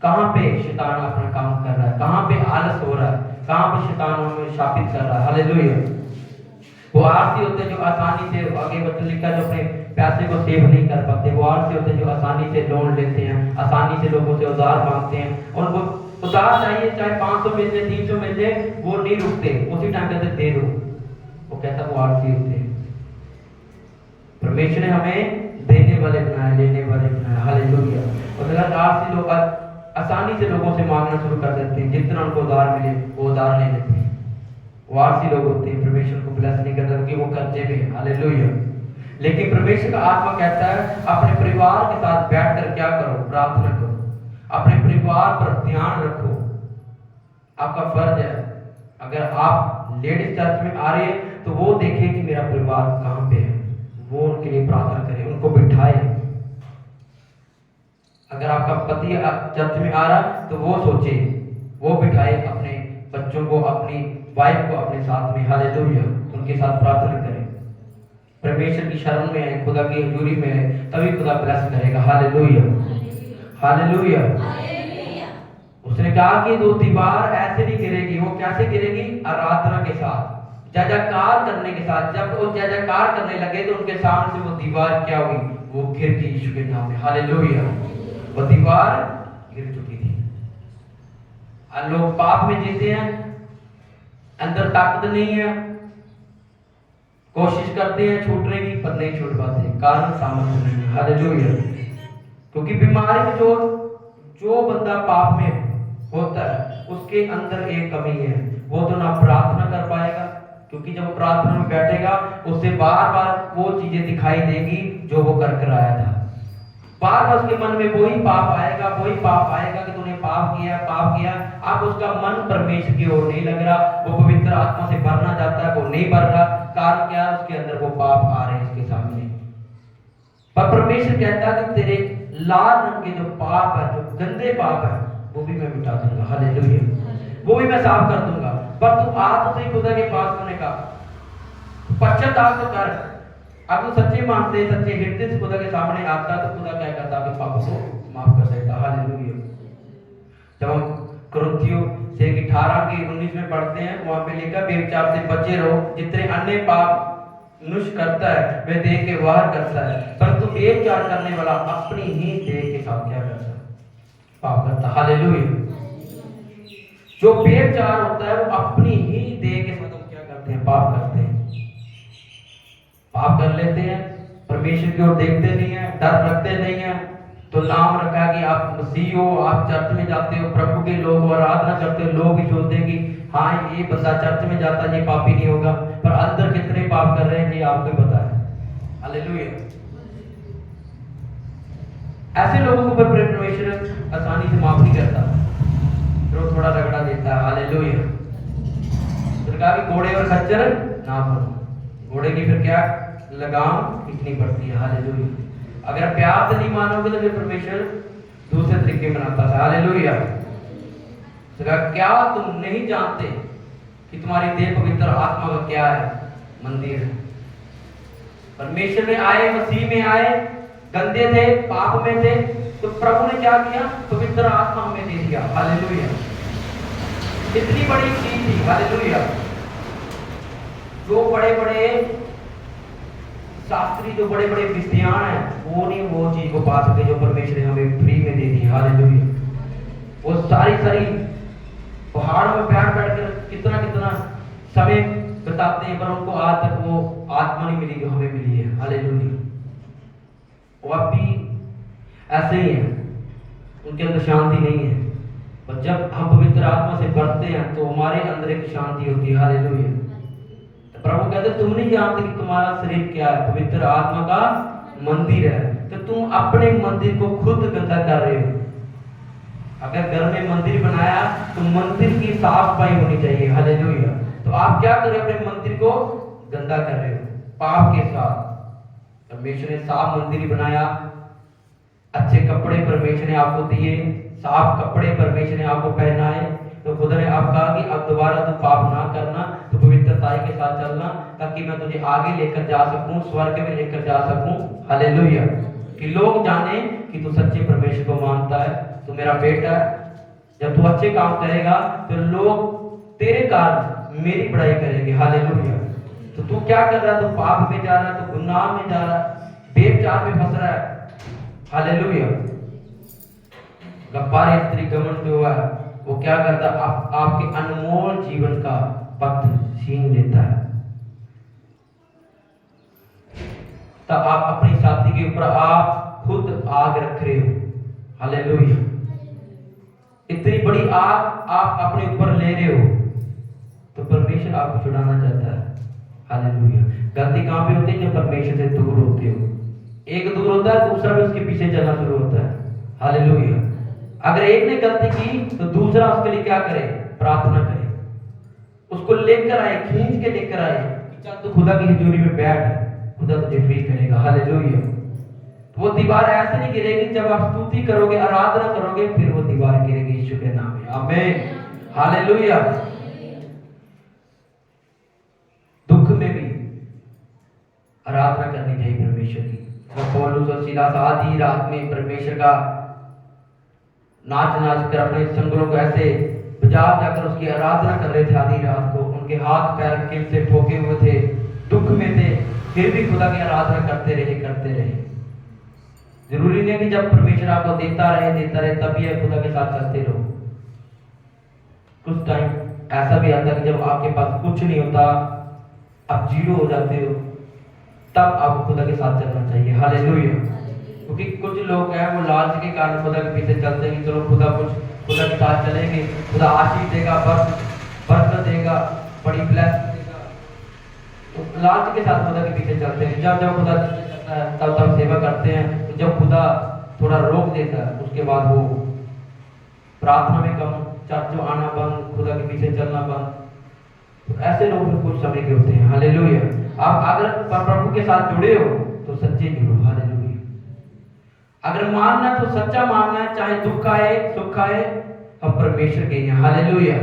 कहां पे शैतान अपना काम कर रहा है, कहां पे आलस हो रहा है, कहां पे शैतान हमें शापित कर रहा है। हालेलुया। वो आलसी होते हैं जो आसानी से, आगे वचन लिखा जो अपने पैसे को सेव नहीं कर पाते, वो आलसी होते हैं जो आसानी से लोन लेते हैं, आसानी से लोगों से उधार मांगते हैं, और उनको उधार चाहिए चाहे 500 मिल जाए, 300 मिल जाए, वो नहीं रुकते, उसी टाइम कहते दे दो। वो कहता वो आलसी होते हैं। परमेश्वर ने हमें देने वाले बनाया, लेने वाले बनाया। हालेलुया। और अगर आलसी लोग आसानी से लोगों से मांगना शुरू कर देते हैं, जितना उनको उधार मिले वो उधार ले लेते हैं, वो आलसी लोग होते हैं, परमेश्वर को ब्लेस नहीं करते क्योंकि वो कर्जे में। हालेलुया। लेकिन परमेश्वर का आत्मा कहता है अपने परिवार के साथ बैठकर क्या करो, प्रार्थना करो, अपने परिवार पर ध्यान रखो। आपका फर्ज है, अगर आप लेडीज चर्च में आ रहे हैं तो वो देखें कि मेरा परिवार कहां पे है, वो उनके लिए प्रार्थना करें, उनको बिठाए। अगर आपका पति चर्च में आ रहा तो वो सोचे, वो बिठाए अपने बच्चों को, अपनी वाइफ को अपने साथ में। हालेलुया। उनके साथ प्रार्थना करें, परमेश्वर की शरण में है, खुदा की हजूरी में है, तभी खुदा ब्लेस करेगा। हालेलुया। हालेलुया। उसने कहा कि वो दीवार ऐसे नहीं गिरेगी, वो कैसे गिरेगी, आराधना के साथ, जयकार करने के साथ। जब वो जयकार करने लगे तो उनके सामने से वो दीवार क्या हुई, वो गिर गई यीशु के नाम में। हालेलुया। वो दीवार गिर चुकी थी। लोग पाप में जीते हैं, अंदर ताकत नहीं है, कोशिश करते हैं छूटने की पर नहीं छूट पाते, कारण सामर्थ्य नहीं है। हालेलुया। क्योंकि बीमारी में जो बंदा पाप में होता है उसके अंदर एक कमी है, वो तो ना प्रार्थना कर पाएगा, क्योंकि जब प्रार्थना में बैठेगा उसे बार बार वो चीजें दिखाई देगी जो वो कर आया था। बार बार उसके मन में वही पाप आएगा, वही पाप आएगा कि तूने पाप किया, पाप किया। अब उसका मन परमेश्वर की ओर नहीं लग रहा, वो पवित्र आत्मा से भरना चाहता है, वो नहीं भर रहा। कारण क्या, उसके अंदर वो पाप आ रहे हैं इसके सामने। पर परमेश्वर कहता है कि तेरे लाल रंग के जो पाप है, जो गंदे पाप है, वो भी मैं मिटा दूंगा। हालेलुया। वो भी मैं साफ कर दूंगा। पर तू आ तो सही खुदा के पास होने का, पश्चाताप तो कर। अब तू सच्चे मन से सच्चे हृदय से खुदा के सामने आता तो खुदा क्या करता, आपके पापों को माफ कर देता। हालेलुया। जब हम कुरिन्थियों से 18 के 19 में पढ़ते हैं, वहां पे लिखा व्यभिचार से बचे रहो, जितने अन्य पाप मनुष्य करता है वह देह के बाहर करता है, परंतु व्यभिचार करने वाला अपनी ही देह के साथ क्या करता है, पाप करता। हालेलुया। जो व्यभिचार होता है वो अपनी ही देह के साथ हम क्या करते हैं, पाप करते हैं, पाप कर लेते हैं, परमेश्वर की ओर देखते नहीं है, डर रखते नहीं है। तो नाम रखा कि आप मसीह हो, आप चर्च में जाते हो, प्रभु के लोग आराधना करते हो, लोग भी सोचते हैं कि हाँ ये बंदा चर्च में जाता है, ये पापी नहीं होगा, पर अंदर कितने पाप कर रहे हैं ये आपको ही पता है। हालेलुया। ऐसे लोगों को परमेश्वर आसानी से माफ नहीं करता, फिर वो थोड़ा रगड़ा देता है। हालेलुया। फिर कहा कि घोड़े और खच्चर ना बनो, घोड़े की फिर क्या लगाम खींचनी पड़ती है। हालेलुया। अगर प्यार से नहीं मानोगे तो फिर परमेश्वर दूसरे तरीके बनाता है। हालेलुया। क्या तुम नहीं जानते कि तुम्हारी देह पवित्र आत्मा का क्या है, मंदिर है। परमेश्वर में आए, मसीह में आए, गंदे थे, पाप में थे, तो प्रभु ने क्या किया, पवित्र आत्मा हमें दे दिया। हालेलुया। इतनी बड़ी चीज थी। हालेलुया। जो बड़े बड़े शास्त्री, जो बड़े बड़े विद्वान हैं, वो नहीं वो चीज को पा सके जो परमेश्वर ने हमें फ्री में दे दी। हालेलुया। वो सारी पहाड़ों में बैठ कर कितना कितना समय बिताते हैं, पर उनको आज तक वो आत्मा नहीं मिली जो हमें मिली है। हालेलुया। वो अब भी ऐसे ही है, उनके अंदर शांति नहीं है, पर जब हम पवित्र आत्मा से बढ़ते हैं तो हमारे अंदर एक शांति होती है। हालेलुया। प्रभु कहते तुम नहीं जानते कि तुम्हारा शरीर क्या है, पवित्र आत्मा का मंदिर है, तो तुम अपने मंदिर को खुद गंदा कर रहे हो। अगर घर में मंदिर बनाया तो मंदिर की साफ सफाई होनी चाहिए। हालेलुया। तो आप क्या कर रहे हो, अपने मंदिर को गंदा कर रहे हो पाप के साथ। परमेश्वर ने साफ मंदिर बनाया, अच्छे कपड़े परमेश्वर ने आपको दिए, साफ कपड़े परमेश्वर ने आपको पहनाए, तो खुदा ने आप कहा कि अब दोबारा तू पाप ना करना, तो पवित्रता के साथ चलना, ताकि मैं तुझे आगे लेकर जा सकूं, स्वर्ग में लेकर जा सकूं। हालेलुया। कि लोग जाने कि तू सच्चे परमेश्वर को मानता है, तू मेरा बेटा है। जब तू अच्छे काम करेगा तो लोग तेरे कारण मेरी बड़ाई करेंगे। हालेलुया। तो तू क्या कर रहा है, तू पाप में जा रहा है, तू गुनाह में जा रहा है, व्यभिचार में फंस रहा है। हालेलुया। गब्बार स्त्री गमन जो है वो क्या करता है, आपके अनमोल जीवन का पथ छीन लेता है। तो आप अपनी छाती के ऊपर आप खुद आग रख रहे हो। हालेलुया। इतनी बड़ी आग आप अपने ऊपर ले रहे हो, तो परमेश्वर आपको छुड़ाना चाहता है। हालेलुया। गलती कहां पे होती है, जब परमेश्वर से दूर होते हो। एक दूर होता है, दूसरा भी उसके पीछे चलना शुरू होता है। हालेलुया। अगर एक ने गलती की तो दूसरा उसके लिए क्या करे, प्रार्थना करे, उसको लेकर आए, खींच के लेकर आए, चल तू खुदा की हजूरी में बैठ, खुदा तुझे फ्री करेगा। हालेलुया। वो दीवार ऐसे नहीं गिरेगी, जब आप स्तुति करोगे, आराधना करोगे, फिर वो दीवार गिरेगी यीशु के नाम में। आमीन। हालेलुया। दुख में भी आराधना करनी चाहिए परमेश्वर की। पौलुस और सीलास आधी रात में परमेश्वर का नाच कर अपने संगलों को ऐसे बजा जाकर उसकी आराधना कर रहे थे आधी रात को। उनके हाथ पैर किल से ठोके हुए थे, दुख में थे, फिर भी खुदा की आराधना करते रहे। जरूरी नहीं कि जब परमेश्वर आपको देता रहे तभी आप खुदा के साथ चलते रहो। कुछ टाइम ऐसा भी आता है कि जब आपके पास कुछ नहीं होता, आप जीरो हो जाते हो, तब आपको खुदा के साथ चलना चाहिए। हालेलुया। क्योंकि कुछ लोग हैं वो लालच के कारण खुदा के पीछे चलते हैं कि चलो खुदा के साथ चलेंगे, खुदा आशीष देगा, बरकत देगा, बड़ी ब्लेस देगा, तो लालच के साथ खुदा के पीछे चलते हैं। जब खुदा तब सेवा करते हैं, तो जब खुदा थोड़ा रोक देता है, उसके बाद वो प्रार्थना में कम, चर्च आना बंद, खुदा के पीछे चलना बंद। तो ऐसे लोग कुछ समय के होते हैं। हालेलुया। आप अगर प्रभु के साथ जुड़े हो तो सच्चे जुड़ो। हालेलुया। अगर मानना है तो सच्चा मानना है, चाहे दुख आए सुख आए, हम परमेश्वर के हैं। हालेलुया।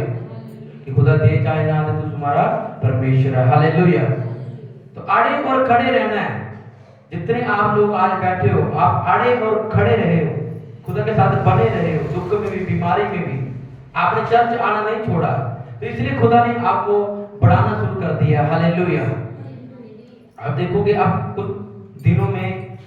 कि खुदा दे चाहे ना दे, तू तुम्हारा परमेश्वर है। हालेलुया। तो अड़े और खड़े रहना है। जितने आप लोग आज बैठे हो, आप अड़े और खड़े रहे हो, खुदा के साथ बने रहे हो, दुख में भी बीमारी में भी। आपने चर्च आना नहीं छोड़ा, तो इसलिए खुदा ने आपको बढ़ाना शुरू कर दिया। हालेलुया। अब देखोगे आप कुछ दिनों में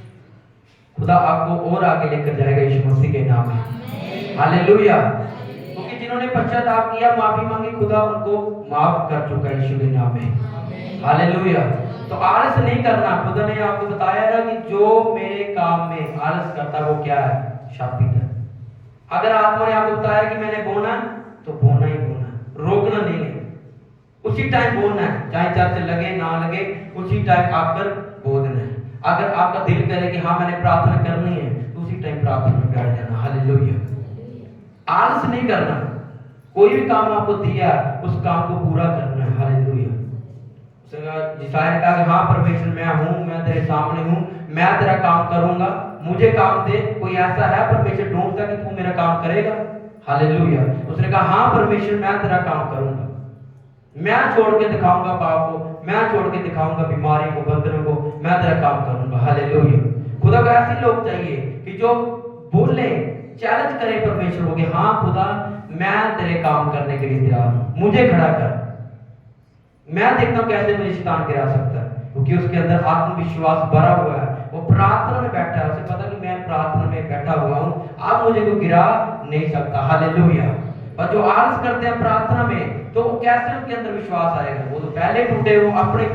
खुदा आपको और आगे लेकर जाएगा यीशु मसीह के नाम में। हालेलुया। क्योंकि जिन्होंने पश्चाताप किया, माफी मांगी, खुदा उनको माफ कर चुका है यीशु के नाम में। हालेलुया। तो आलस नहीं करना। खुदा ने आपको बताया ना कि जो मेरे काम में आलस करता है वो क्या है? शापित है। अगर आत्मा ने आपको बताया कि मैंने बोना है, तो बोना ही बोना है, रोकना नहीं है। उसी टाइम बोलना है, चाहे चर्च लगे ना लगे, उसी टाइम आकर बोलना है। अगर आपका दिल करे कि हाँ मैंने प्रार्थना करनी है, तो उसी टाइम प्रार्थना में बैठ जाना। हालेलुया। आलस नहीं करना। कोई भी काम आपको दिया, उस काम को पूरा करना है। हालेलुया। जिसाया कहा कि हाँ परमेश्वर मैं हूँ, मैं तेरे सामने हूँ, मैं तेरा काम करूंगा, मुझे काम दे। कोई ऐसा है परमेश्वर ढूंढता कि तू मेरा काम करेगा? हालेलुया। उसने कहा हाँ परमेश्वर मैं तेरा काम करूंगा, मैं छोड़ के दिखाऊंगा पाप को, मैं छोड़ के दिखाऊंगा बीमारी को, बंधनों को, मैं तेरा काम करूंगा। हालेलुया। खुदा को ऐसे लोग चाहिए कि जो बोले, चैलेंज करे परमेश्वर को कि हाँ खुदा मैं तेरे काम करने के लिए तैयार हूं, मुझे खड़ा कर। मैं देखता हूं कैसे मुझे शैतान गिरा सकता है, क्योंकि उसके अंदर आत्मविश्वास भरा हुआ है। वो प्रार्थना में बैठा है, उसे पता कि मैं प्रार्थना में बैठा हुआ हूं, अब मुझे कोई गिरा नहीं सकता। हालेलुया। और जो आलस करते हैं प्रार्थना में, तो कैसे उनके अंदर विश्वास आएगा? वो तो पहले टूटे, वो अपने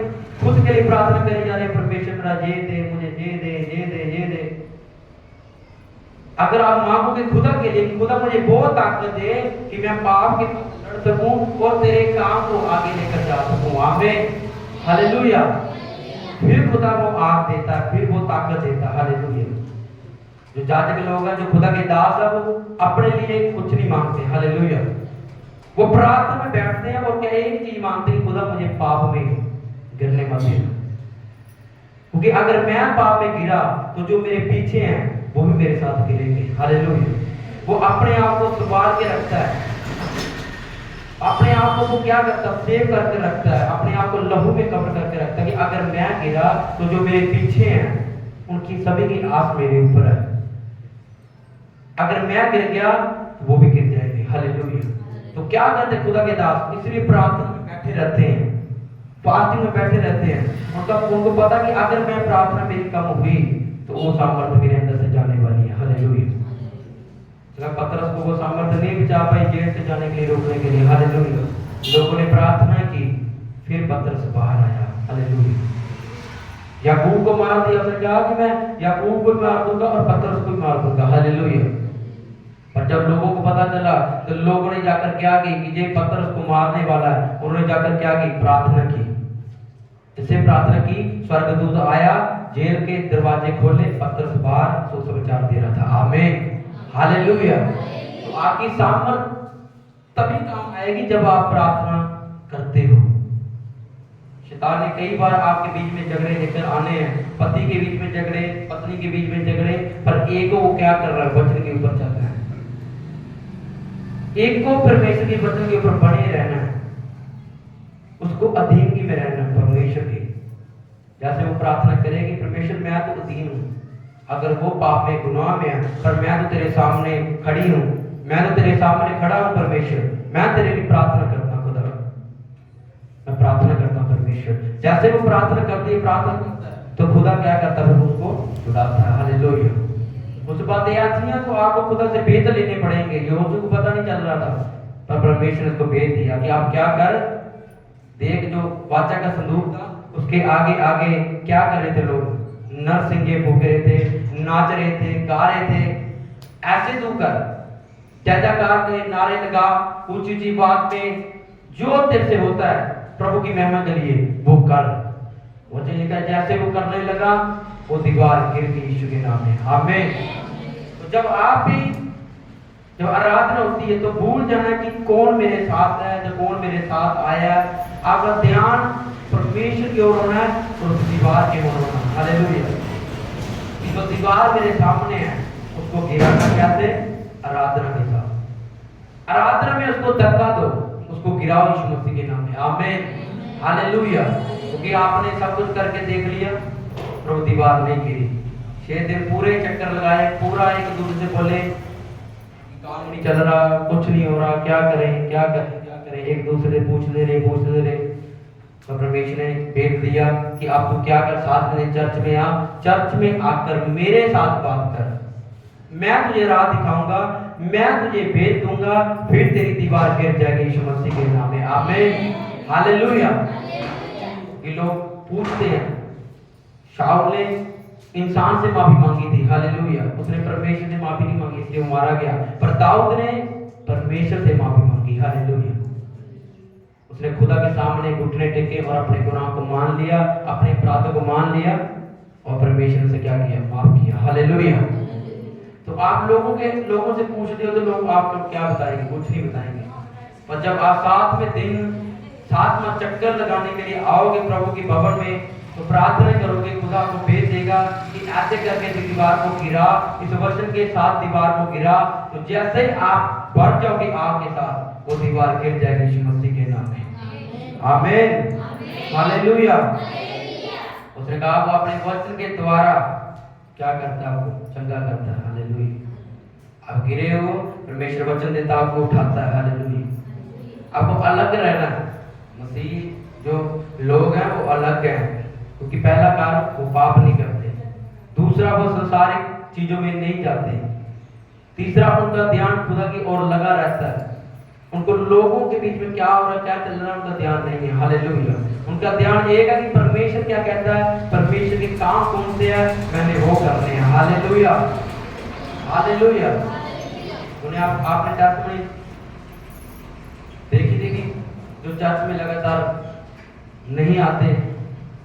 खुद के लिए प्रार्थना करी जा रहे हैं, परमेश्वर मेरा ये दे, मुझे ये दे, ये दे, ये दे। अगर आप मांगोगे खुदा के लिए कि खुदा मुझे बहुत ताकत दे कि मैं पाप के लड़ सकूं और तेरे काम को आगे लेकर जा सकूं, आमीन। हालेलुया। फिर खुदा वो आग देता है, फिर वो ताकत देता है। हालेलुया। जो जाजक लोग हैं, जो खुदा के दास है, वो अपने लिए कुछ नहीं मांगते। हालेलुया। वो प्रार्थना में बैठते हैं और क्या एक चीज मांगते हैं, खुदा मुझे पाप में गिरने मत देना, क्योंकि अगर मैं पाप में गिरा तो जो मेरे पीछे हैं वो भी मेरे साथ गिरेंगे। हालेलुया। वो अपने आप को संभाल के रखता है, अपने आप को वो क्या करता है? सेव करके रखता है, अपने आप को लहू में कवर करके रखता है कि अगर मैं गिरा तो जो मेरे पीछे हैं उनकी सभी की आस मेरे ऊपर है। अगर मैं गिर गया तो वो भी गिर जाएंगे। हालेलुया। तो क्या करते खुदा के दास? इसलिए प्रार्थना में बैठे रहते हैं, फास्टिंग में बैठे रहते हैं। उनको पता कि अगर मैं प्रार्थना मेरी कम हुई तो वो सामर्थ्य मेरे अंदर से जाने वाली है। हालेलुया। पतरस को वो सामर्थ्य नहीं बचा पाई जेल से जाने के लिए, रोकने के लिए। हालेलुया। लोगों ने प्रार्थना की, फिर पतरस बाहर आया। हालेलुया। याकूब को मार दिया, उसने कहा कि मैं याकूब को मार दूंगा और पतरस को मार दूंगा। हालेलुया। पर जब लोगों को पता चला तो लोगों ने जाकर क्या की कि ये पतरस को मारने वाला है, उन्होंने जाकर क्या की? प्रार्थना की। जिससे प्रार्थना की, स्वर्गदूत आया, जेल के दरवाजे खोले, पतरस बाहर सुसमाचार दे रहा था। आमीन। हालेलुया। तो आपकी सामर्थ तभी काम आएगी जब आप प्रार्थना करते हो। शैतान ने कई बार आपके बीच में झगड़े लेकर आने हैं, पति के बीच में झगड़े, पत्नी के बीच में झगड़े, पर एक को वो क्या कर रहा है? वचन के ऊपर चल रहा है। एक को परमेश्वर के वचन के ऊपर बने रहना है, उसको अधीनगी में रहना है परमेश्वर के। जैसे वो प्रार्थना करेगी, परमेश्वर मैं तो अधीन हूं, अगर वो पाप में गुनाह में है, पर मैं तो तेरे सामने खड़ी हूं, मैं तो तेरे सामने खड़ा हूं परमेश्वर, मैं तेरे लिए प्रार्थना करता हूं खुदा, मैं प्रार्थना करता हूं परमेश्वर। जैसे वो प्रार्थना करती है, प्रार्थना करता है, तो खुदा क्या करता है? उसको छुड़ाता है। हालेलुया। कुछ बातें ऐसी हैं तो आपको खुदा से भेद लेने पड़ेंगे, यूसुफ को पता नहीं चल रहा था, पर परमेश्वर ने उसको भेद दिया कि आप क्या कर देख। जो वाचा का संदूक था, उसके आगे आगे क्या कर रहे थे लोग? नरसिंगे फूक रहे थे, नाच रहे थे, गा रहे थे। ऐसे तू कर, जयजयकार के नारे लगा, ऊंची ऊंची बात में जो तेरे से होता है प्रभु की महिमा के लिए वो कर। वचन लिखा है, जैसे वो करने लगा वो दीवार गिर गई यीशु के नाम में। आमीन। तो जब आप भी जब आराधना होती है तो भूल जाना कि कौन मेरे साथ है, जब कौन मेरे साथ आया। आपका ध्यान परमेश्वर की ओर होना है और उस दीवार की ओर होना है। हालेलुया। जो दीवार मेरे सामने है उसको गिराना कैसे? आराधना के साथ। आराधना में उसको धक्का दो, उसको गिराओ यीशु मसीह के नाम में। आमीन, हालेलुया। क्योंकि आपने सब कुछ करके देख लिया, प्रभु दीवार नहीं गिरी। 6 दिन पूरे चक्कर लगाए, पूरा एक दूसरे से बोले काम नहीं चल रहा, कुछ नहीं हो रहा, क्या करें क्या करें क्या करें, एक दूसरे से पूछते रहे। तो परमेश्वर ने भेज दिया कि आप तो क्या कर, साथ में चर्च में आ, चर्च में आकर मेरे साथ बात कर, मैं तुझे राह दिखाऊंगा, मैं तुझे भेज दूंगा, फिर तेरी दीवार गिर जाएगी यीशु मसीह के नाम में। आमीन, हालेलुया। ये लोग पूछते हैं, शाऊल ने इंसान से माफी मांगी थी, हालेलुया, उसने परमेश्वर से माफी नहीं मांगी, इसलिए वो मारा गया। पर दाऊद ने परमेश्वर से माफी मांगी, हालेलुया। उसने खुदा के सामने घुटने टेके और अपने गुनाह को मान लिया, अपने अपराधों को मान लिया और परमेश्वर से क्या किया, माफ किया, हालेलुया। तो आप लोगों से पूछते हो तो लोग आपको क्या बताएंगे, कुछ नहीं बताएंगे। पर जब आप 7वें दिन 7वां चक्कर लगाने के लिए आओगे प्रभु के भवन में, तो प्रार्थना करोगे, खुदा आपको भेज देगा कि ऐसे करके दीवार को गिरा, इस वचन के साथ दीवार को गिरा, तो जैसे आप बढ़ जाओगे आग के साथ, वो दीवार गिर जाएगी यीशु मसीह के नाम में। आमीन, हालेलुया। उसने कहा वो अपने वचन के द्वारा क्या करता है, आपको चंगा करता है, हालेलुया। आप गिरे हो, परमेश्वर वचन देता आपको उठाता है, हालेलुया। आपको अलग रहना है। मसीह जो लोग हैं वो अलग हैं, क्योंकि पहला कारण वो पाप नहीं करते, दूसरा वो संसारिक चीजों में नहीं जाते, तीसरा उनका ध्यान खुदा की ओर लगा रहता है। उनको लोगों के बीच में क्या हो रहा है, क्या चल रहा है, उनका ध्यान नहीं है, हालेलुया। उनका ध्यान एक है कि परमेश्वर क्या कहता है, परमेश्वर के काम कौन से है, मैंने वो करने हैं, हालेलुया, हालेलुया। उन्हें आपने चर्च में देखी जो चर्च में लगातार नहीं आते,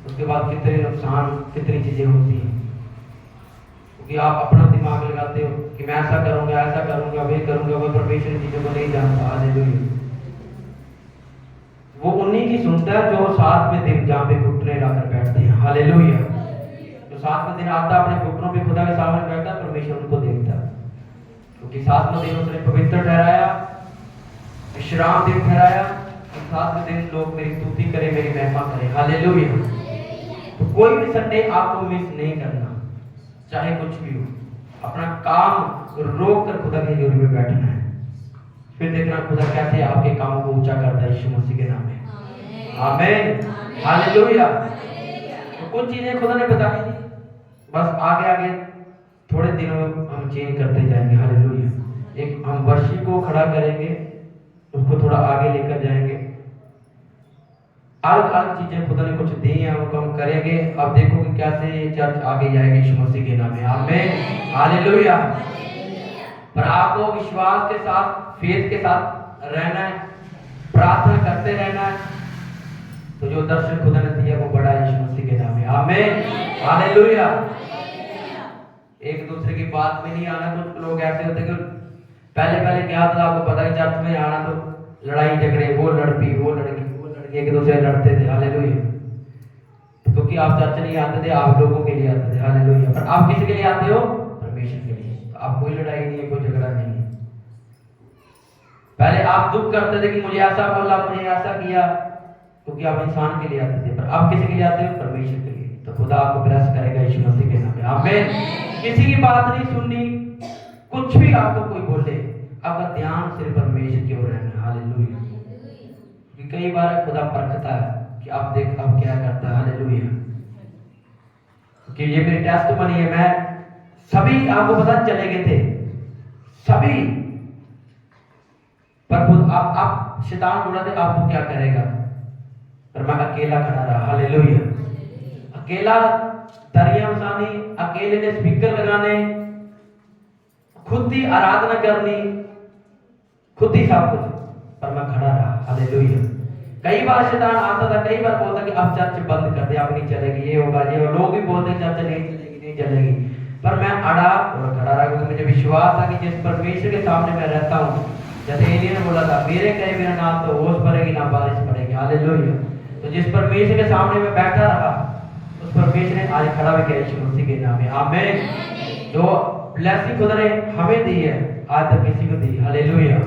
उसके बाद कितने नुकसान, कितनी चीजें होती हैं, क्योंकि आप अपना दिमाग लगाते हो कि मैं ऐसा करूंगा, वे करूंगा, वो परमेश्वर चीजों को नहीं जानता, हालेलुया। वो उन्हीं की सुनता है जो 7वें दिन जहाँ पे घुटने लाकर बैठते हैं, हालेलुया। जो 7वें दिन आता अपने घुटनों पे खुदा के सामने बैठता, परमेश्वर उनको देखता, क्योंकि 7वां दिन उसने पवित्र ठहराया, विश्राम दिन ठहराया। 7वें दिन लोग मेरी स्तुति करें, मेरी महिमा करें, हालेलुया। तो कोई भी संडे आपको मिस नहीं करना, चाहे कुछ भी हो। अपना काम रोक कर खुदा की हजूरी में बैठना है, फिर देखना खुदा कैसे आपके कामों को ऊंचा करता है यीशु मसीह के नाम में। आमीन, हालेलुया। तो कुछ चीजें खुदा ने बताई थी, बस आगे आगे थोड़े दिनों में हम चेंज करते जाएंगे, हालेलुया। एक हम वर्षी को खड़ा करेंगे, उसको थोड़ा आगे लेकर जाएंगे, अलग अलग चीजें खुदा ने कुछ दी हैं, उनको हम करेंगे। अब देखो कि कैसे चर्च आगे जाएगी यीशु मसीह के नाम में, आमीन, हालेलुया। पर आपको विश्वास के साथ, फेथ के साथ रहना है, प्रार्थना करते रहना है, तो जो दर्शन खुदा ने दिया वो बड़ा यीशु मसीह के नाम में, आमीन, हालेलुया। एक दूसरे की बात में नहीं आना। कुछ लोग ऐसे होते कि पहले क्या था, आपको पता है चर्च में आना तो लड़ाई झगड़े, वो लड़की एक दूसरे लड़ते थे, हालेलुया। क्योंकि आप चर्च नहीं आते थे, आप लोगों के लिए आते थे, हालेलुया। पर आप किसके लिए आते हो, परमेश्वर के लिए। तो आप कोई लड़ाई नहीं है, कोई झगड़ा नहीं है। पहले आप दुख करते थे कि मुझे ऐसा बोला, मुझे ऐसा किया, क्योंकि आप इंसान के लिए आते थे। पर आप किसी के लिए आते हो, परमेश्वर के लिए। तो खुदा आपको ब्लेस करेगा यीशु मसीह के नाम में, आमीन। किसी की बात नहीं सुननी, कुछ भी आपको कोई बोले, आपका ध्यान सिर्फ परमेश्वर की ओर रहना, हालेलुया। कई बार खुदा परखता है कि आप देख अब क्या करता है, हालेलुया। कि ये मेरी टेस्टमनी है, मैं सभी आपको पता चले गए थे सभी, पर खुद आप शैतान बोला थे आपको क्या करेगा, पर मैं अकेला खड़ा रहा, हालेलुया। अकेला दरिया उठानी, अकेले ने स्पीकर लगाने, खुद ही आराधना करनी, खुद ही सब कुछ, पर मैं खड़ा रहा, हालेलुया। कई बार शैतान आता था, कई बार बोलता कि अब चर्च बंद कर दे, अब नहीं चलेगी, ये होगा, ये लोग भी बोलते चर्च नहीं चलेगी, पर मैं अड़ा और खड़ा रहा, क्योंकि मुझे विश्वास था कि जिस परमेश्वर के सामने मैं रहता हूँ, जैसे एलिया ने बोला था, मेरे कहे बिना ना तो ओस पड़ेगी ना बारिश पड़ेगी, हालेलुया। तो जिस परमेश्वर के सामने मैं बैठा रहा, उस परमेश्वर ने आज खड़ा भी किया यीशु मसीह के नाम में, आमीन। जो ब्लेसिंग खुदा ने हमें दी है, आज तक किसी को दी, हालेलुया।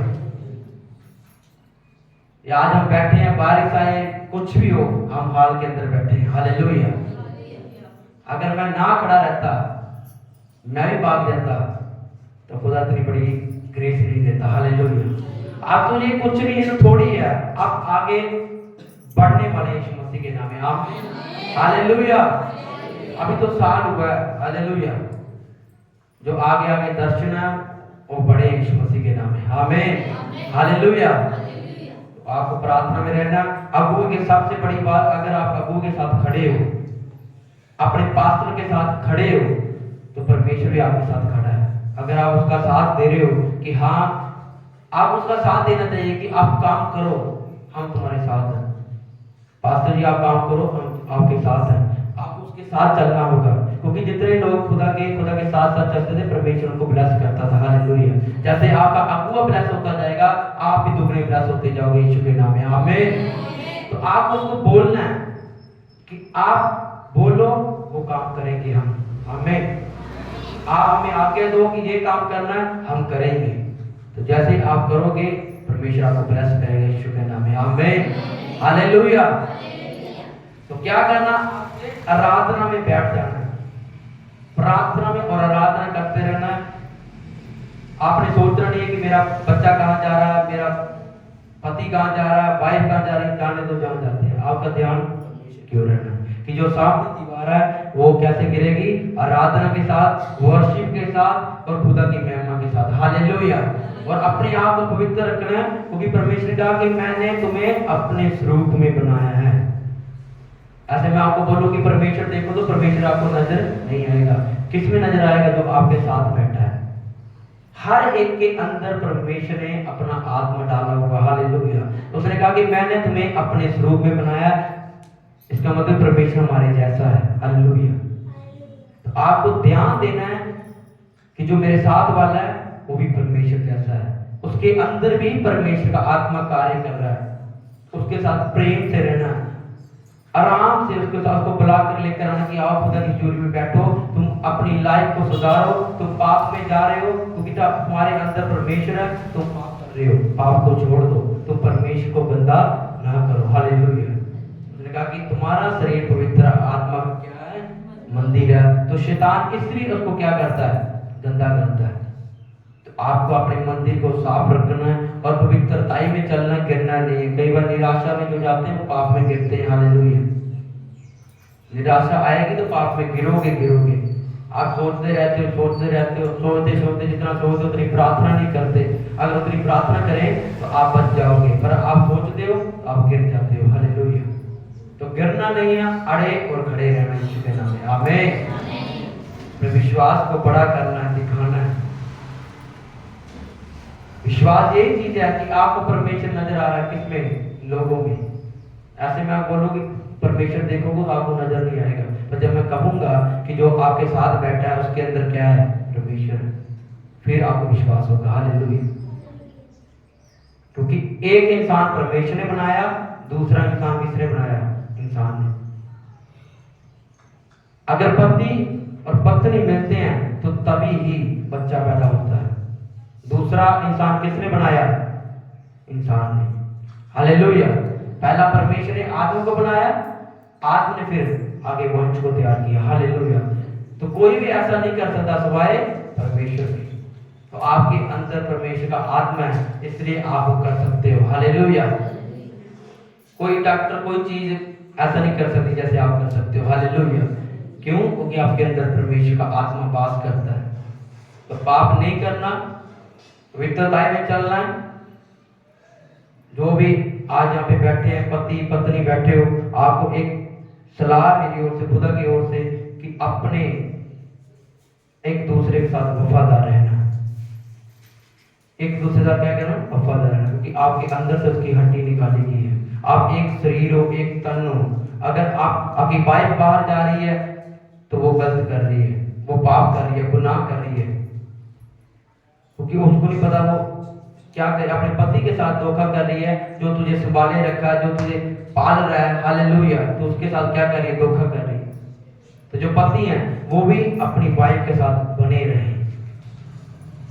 या आज हम बैठे हैं, बारिश आए, कुछ भी हो, हम हॉल के अंदर बैठे हैं। हालेलुया। अगर मैं ना खड़ा रहता, मैं भी भाग जाता, तो खुदा इतनी बड़ी ग्रेस नहीं देता। हालेलुया। अब तो ये कुछ नहीं है, तो थोड़ी है, अब आगे बढ़ने वाले यीशु मसीह के नाम में। आमीन। हालेलुया। अभी तो साल हुआ है। हालेलुया। जो आगे आगे दर्शन है वो बड़े यीशु मसीह के नाम में। आमीन। हालेलुया। तो आपको प्रार्थना में रहना। अगुओं की सबसे बड़ी बात, अगर आप अगुओं के साथ खड़े हो, अपने पास्टर के साथ खड़े हो, तो परमेश्वर भी आपके साथ खड़ा है। अगर आप उसका साथ दे रहे हो कि हाँ, आप उसका साथ देना चाहिए कि आप काम करो, हम तुम्हारे साथ हैं। पास्टर जी आप काम करो, हम आपके साथ हैं। आप उसके साथ चलना होगा, क्योंकि जितने लोग खुदा के साथ साथ चलते थे, परमेश्वर उनको ब्लेस करता था। हालेलुया। जैसे आपका अगुआ ब्लेस होता जाएगा, आप भी दुगने ब्लेस होते जाओगे यीशु के नाम में। आमीन। तो आप उसको बोलना है कि आप बोलो, वो काम करेंगे हम। आमीन। आप हमें आज्ञा दो कि ये काम करना है, हम करेंगे। तो जैसे आप करोगे, परमेश्वर आपको ब्लेस करेगा यीशु के नाम में। आमीन। हालेलुया। तो क्या करना, आराधना में बैठ जाना, प्रार्थना में और आराधना करते रहना। आपने सोचना नहीं है कि मेरा बच्चा कहाँ जा रहा है, मेरा पति कहाँ जा रहा है, वाइफ कहाँ जा रही है, जाने तो जहाँ जाते हैं। आपका ध्यान क्यों रहना कि जो सामने दीवार है वो कैसे गिरेगी, आराधना के साथ, वर्शिप के साथ और खुदा की महिमा के साथ। हालेलुया। और अपने आप को पवित्र रखना है, क्योंकि परमेश्वर ने कहा कि मैंने तुम्हें अपने स्वरूप में बनाया है। ऐसे मैं आपको बोलूं कि परमेश्वर देखो, तो परमेश्वर आपको नजर नहीं आएगा। किस में नजर आएगा? जो आपके साथ बैठा है। हर एक के अंदर परमेश्वर ने अपना आत्मा डाला हुआ। हालेलुया। तो उसने कहा कि मैंने तुम्हें अपने स्वरूप में बनाया। इसका मतलब परमेश्वर हमारे जैसा है। हालेलुया। तो आपको ध्यान देना है कि जो मेरे साथ वाला है वो भी परमेश्वर जैसा है। उसके अंदर भी परमेश्वर का आत्मा कार्य कर रहा है। उसके साथ प्रेम से रहना, आराम से उसके साथ को बुला कर लेकर आना कि आओ खुदा की हजूरी में बैठो, तुम अपनी लाइफ को सुधारो, तुम पाप में जा रहे हो, क्योंकि तुम्हारे अंदर परमेश्वर है, तुम पाप कर रहे हो, पाप को छोड़ दो, तुम परमेश्वर को गंदा ना करो। हालेलुया। उसने कहा कि तुम्हारा शरीर पवित्र आत्मा क्या है? मंदिर है। तो शैतान इसलिए उसको क्या करता है? गंदा करता है। तो आपको अपने मंदिर को साफ रखना है और पवित्रताई में चलना, गिरना नहीं है। कई बार निराशा में जो जाते हैं वो पाप में गिरते हैं। हालेलुया। निराशा आएगी तो पाप में गिरोगे। आप सोचते रहते हो, सोचते जितना सोचते उतनी प्रार्थना नहीं करते। अगर उतनी प्रार्थना करें तो आप बच जाओगे, पर आप सोचते हो तो आप गिर जाते हो। हालेलुया। तो गिरना नहीं है, अड़े और खड़े रहना यीशु के नाम में। आमीन। अपने विश्वास को बड़ा करना है, दिखाना है। विश्वास यही चीज है कि आपको परमेश्वर नजर आ रहा है किसमें? लोगों में। ऐसे मैं बोलूँ कि परमेश्वर देखोगे तो आपको नजर नहीं आएगा, पर जब मैं कहूंगा कि जो आपके साथ बैठा है उसके अंदर क्या है? परमेश्वर, फिर आपको विश्वास होगा। हालेलुया। क्योंकि एक इंसान परमेश्वर ने बनाया, दूसरा इंसान किसने बनाया? इंसान ने। अगर पति और पत्नी मिलते हैं तो तभी ही बच्चा पैदा होता है। दूसरा इंसान किसने बनाया? इंसान ने। हालेलुया। पहला परमेश्वर ने आदम को बनाया, आदम ने फिर आगे वंश को तैयार किया। हालेलुया। तो कोई भी ऐसा नहीं कर सकता सिवाय परमेश्वर के। तो आपके अंदर परमेश्वर का आत्मा है, इसलिए आप वो कर सकते हो। हालेलुया। कोई डॉक्टर कोई चीज ऐसा नहीं कर सकती जैसे आप कर सकते हो। हालेलुया। क्यों? क्योंकि आपके अंदर परमेश्वर का आत्मा वास करता है। तो पाप नहीं करना, पवित्रताई में चलना है। जो भी आज यहाँ पे बैठे हैं, पति पत्नी बैठे हो, आपको एक सलाह मेरी ओर से, खुदा की ओर से, कि अपने एक दूसरे के साथ वफादार रहना। एक दूसरे का क्या करना? वफादार रहना, क्योंकि आपके अंदर से उसकी हड्डी निकाली गई है। आप एक शरीर हो, एक तन हो। अगर आपकी वाइफ बाहर जा रही है तो वो गलत कर रही है, वो पाप कर रही है, गुनाह कर रही है, क्योंकि उसको नहीं पता वो क्या कर, अपने पति के साथ धोखा कर रही है, जो तुझे संभाले रखा है, जो तुझे पाल रहा है। हालेलुया। तो उसके साथ क्या कर रही है? धोखा कर रही है। तो जो पति हैं वो भी अपनी वाइफ के साथ बने रहे।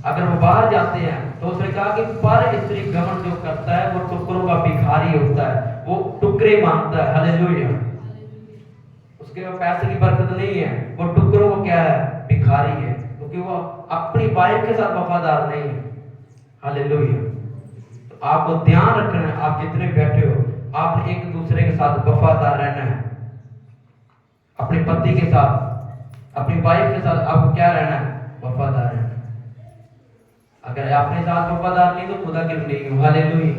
अगर वो बाहर जाते हैं तो उसने कहा कि पर स्त्री घमंड जो करता है वो टुकड़ों का भिखारी होता है, वो टुकड़े मांगता है। हालेलुया। उसके पास पैसे की बरकत नहीं है, वो टुकड़ों को क्या है, भिखारी है, क्योंकि वो अपनी वाइफ के साथ वफादार नहीं है। हालेलुया। तो आपको ध्यान रखना है, आप जितने बैठे हो आपने एक दूसरे के साथ वफादार रहना है। अपने पति के साथ, अपनी वाइफ के साथ आपको क्या रहना है, वफादार रहना है। अगर अपने साथ वफादार नहीं तो खुदा के लिए नहीं हो। हालेलुया।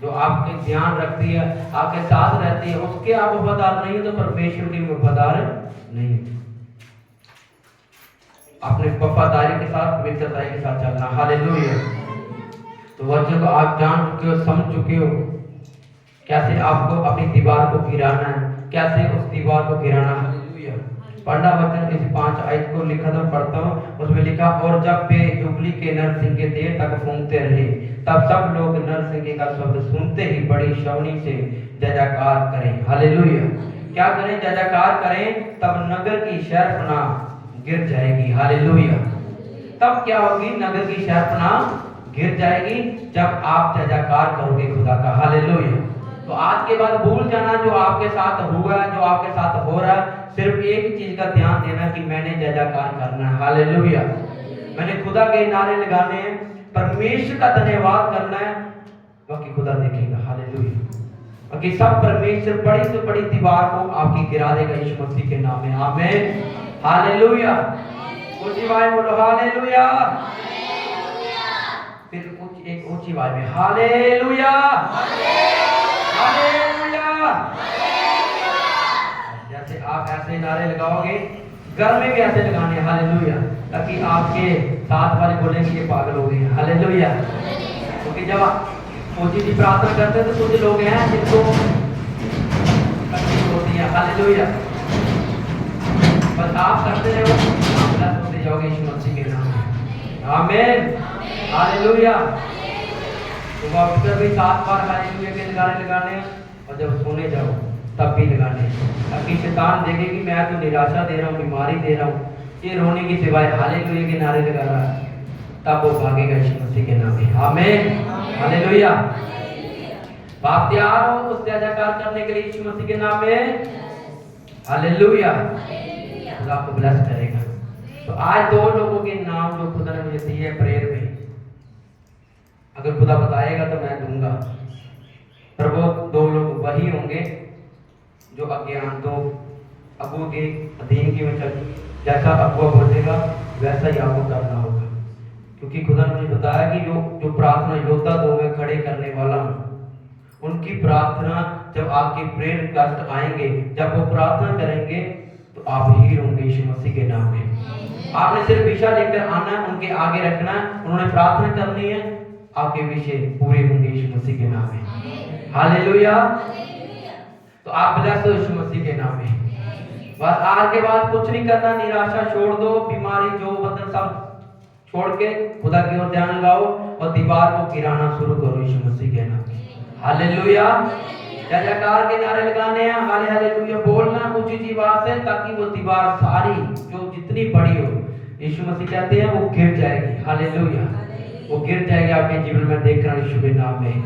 जो आपके ध्यान रखती है, आपके साथ रहती है, उसके आप वफादार नहीं हो तो परमेश्वर के लिए वफादार नहीं। अपने वफादारी के साथ, पवित्रताई के साथ चलना। हालेलुया। तो वचन को आप जान चुके हो, समझ चुके हो कैसे आपको अपनी दीवार को गिराना है, कैसे उस दीवार को गिराना। हालेलुया। पढ़ना वचन किसी 5 आयत को लिखा था, पढ़ता हूँ। उसमें लिखा, और जब वे जुबली के नरसिंगे देर तक फूंकते रहे, तब सब लोग नरसिंगे का शब्द सुनते ही बड़ी शवनी से जयकार करें। हालेलुया। क्या करें, जयकार करें। तब नगर की शहरपनाह गिर जाएगी। हालेलुया। तब क्या होगी, नगर की शहरपनाह गिर जाएगी जब आप जयकार करोगे खुदा का। हालेलुया। तो आज के बाद भूल जाना जो आपके साथ हुआ है, जो आपके साथ हो रहा है, सिर्फ एक ही चीज का ध्यान देना कि मैंने जयकार करना है। हालेलुया। मैंने खुदा के नारे लगाने हैं, परमेश्वर का धन्यवाद करना है, बाकी खुदा देखेगा। हालेलुया। बाकी सब परमेश्वर बड़ी से बड़ी दीवार को आपकी गिरा देगा यीशु मसीह के नाम में। आमीन। हालेलुया। ऊंची आवाज बोलो हालेलुया। फिर एक ऊंची आवाज में हालेलुया, हालेलुया। जैसे आप ऐसे नारे लगाओगे, घर में भी ऐसे लगाने। हालेलुया। ताकि आपके साथ वाले बोलेंगे ये पागल हो गए। हालेलुया। क्योंकि जब आप ऊंची सी प्रार्थना करते हैं तो कुछ लोग हैं जिनको तकलीफ होती है। हालेलुया। बस आप करते रहो, आप ब्लेस होते जाओगे यीशु मसीह के नाम में। आमीन। हालेलुया। तो उठकर भी 7 बार हालेलुया के नारे लगाने, और जब सोने जाओ तब भी लगाने, ताकि शैतान देखे कि मैं तो निराशा दे रहा हूँ, बीमारी दे रहा हूँ, ये रोने की सिवाय हालेलुया के नारे लगा रहा है, तब वो भागेगा यीशु मसीह के नाम में। आमीन। हालेलुया। आप तैयार हो उस जयकार करने के लिए यीशु मसीह के नाम में? हालेलुया। खुदा आपको ब्लेस करेगा। तो आज 2 लोगों के नाम जो खुदा ने मुझे दिए प्रेयर में, अगर खुदा बताएगा तो मैं दूंगा, पर वो 2 लोग वही होंगे जो अज्ञान, तो अबू के अधीन की में चल, जैसा अबुआ बोलेगा वैसा ही आपको करना होगा। क्योंकि खुदा ने मुझे बताया कि जो प्रार्थना योद्धा 2 में खड़े करने वाला हूं, उनकी प्रार्थना जब आपके प्रेयर रिक्वेस्ट आएंगे, जब वो प्रार्थना करेंगे तो आप ही होंगे यीशु मसीह के नाम में। आपने सिर्फ विषय लेकर आना है, उनके आगे रखना है, उन्होंने प्रार्थना करनी है, आपके विषय पूरे होंगे यीशु मसीह के नाम में। हालेलुया। तो आप ब्लेस हो यीशु मसीह के नाम में। बस आज के बाद कुछ नहीं करना, निराशा छोड़ दो, बीमारी जो बंधन सब छोड़ के खुदा की ओर ध्यान लगाओ और दीवार को गिराना शुरू करो यीशु मसीह के नाम में। हालेलुया। जयकार के नारे लगाने हैं, हाले हालेलुया बोलना ऊंची ऊंची आवाज से, ताकि वो दीवार सारी जो जितनी बड़ी हो, यीशु मसीह कहते हैं वो गिर जाएगी। हालेलुया। वो गिर जाएगी आपके जीवन में, देख रहा यीशु के नाम में।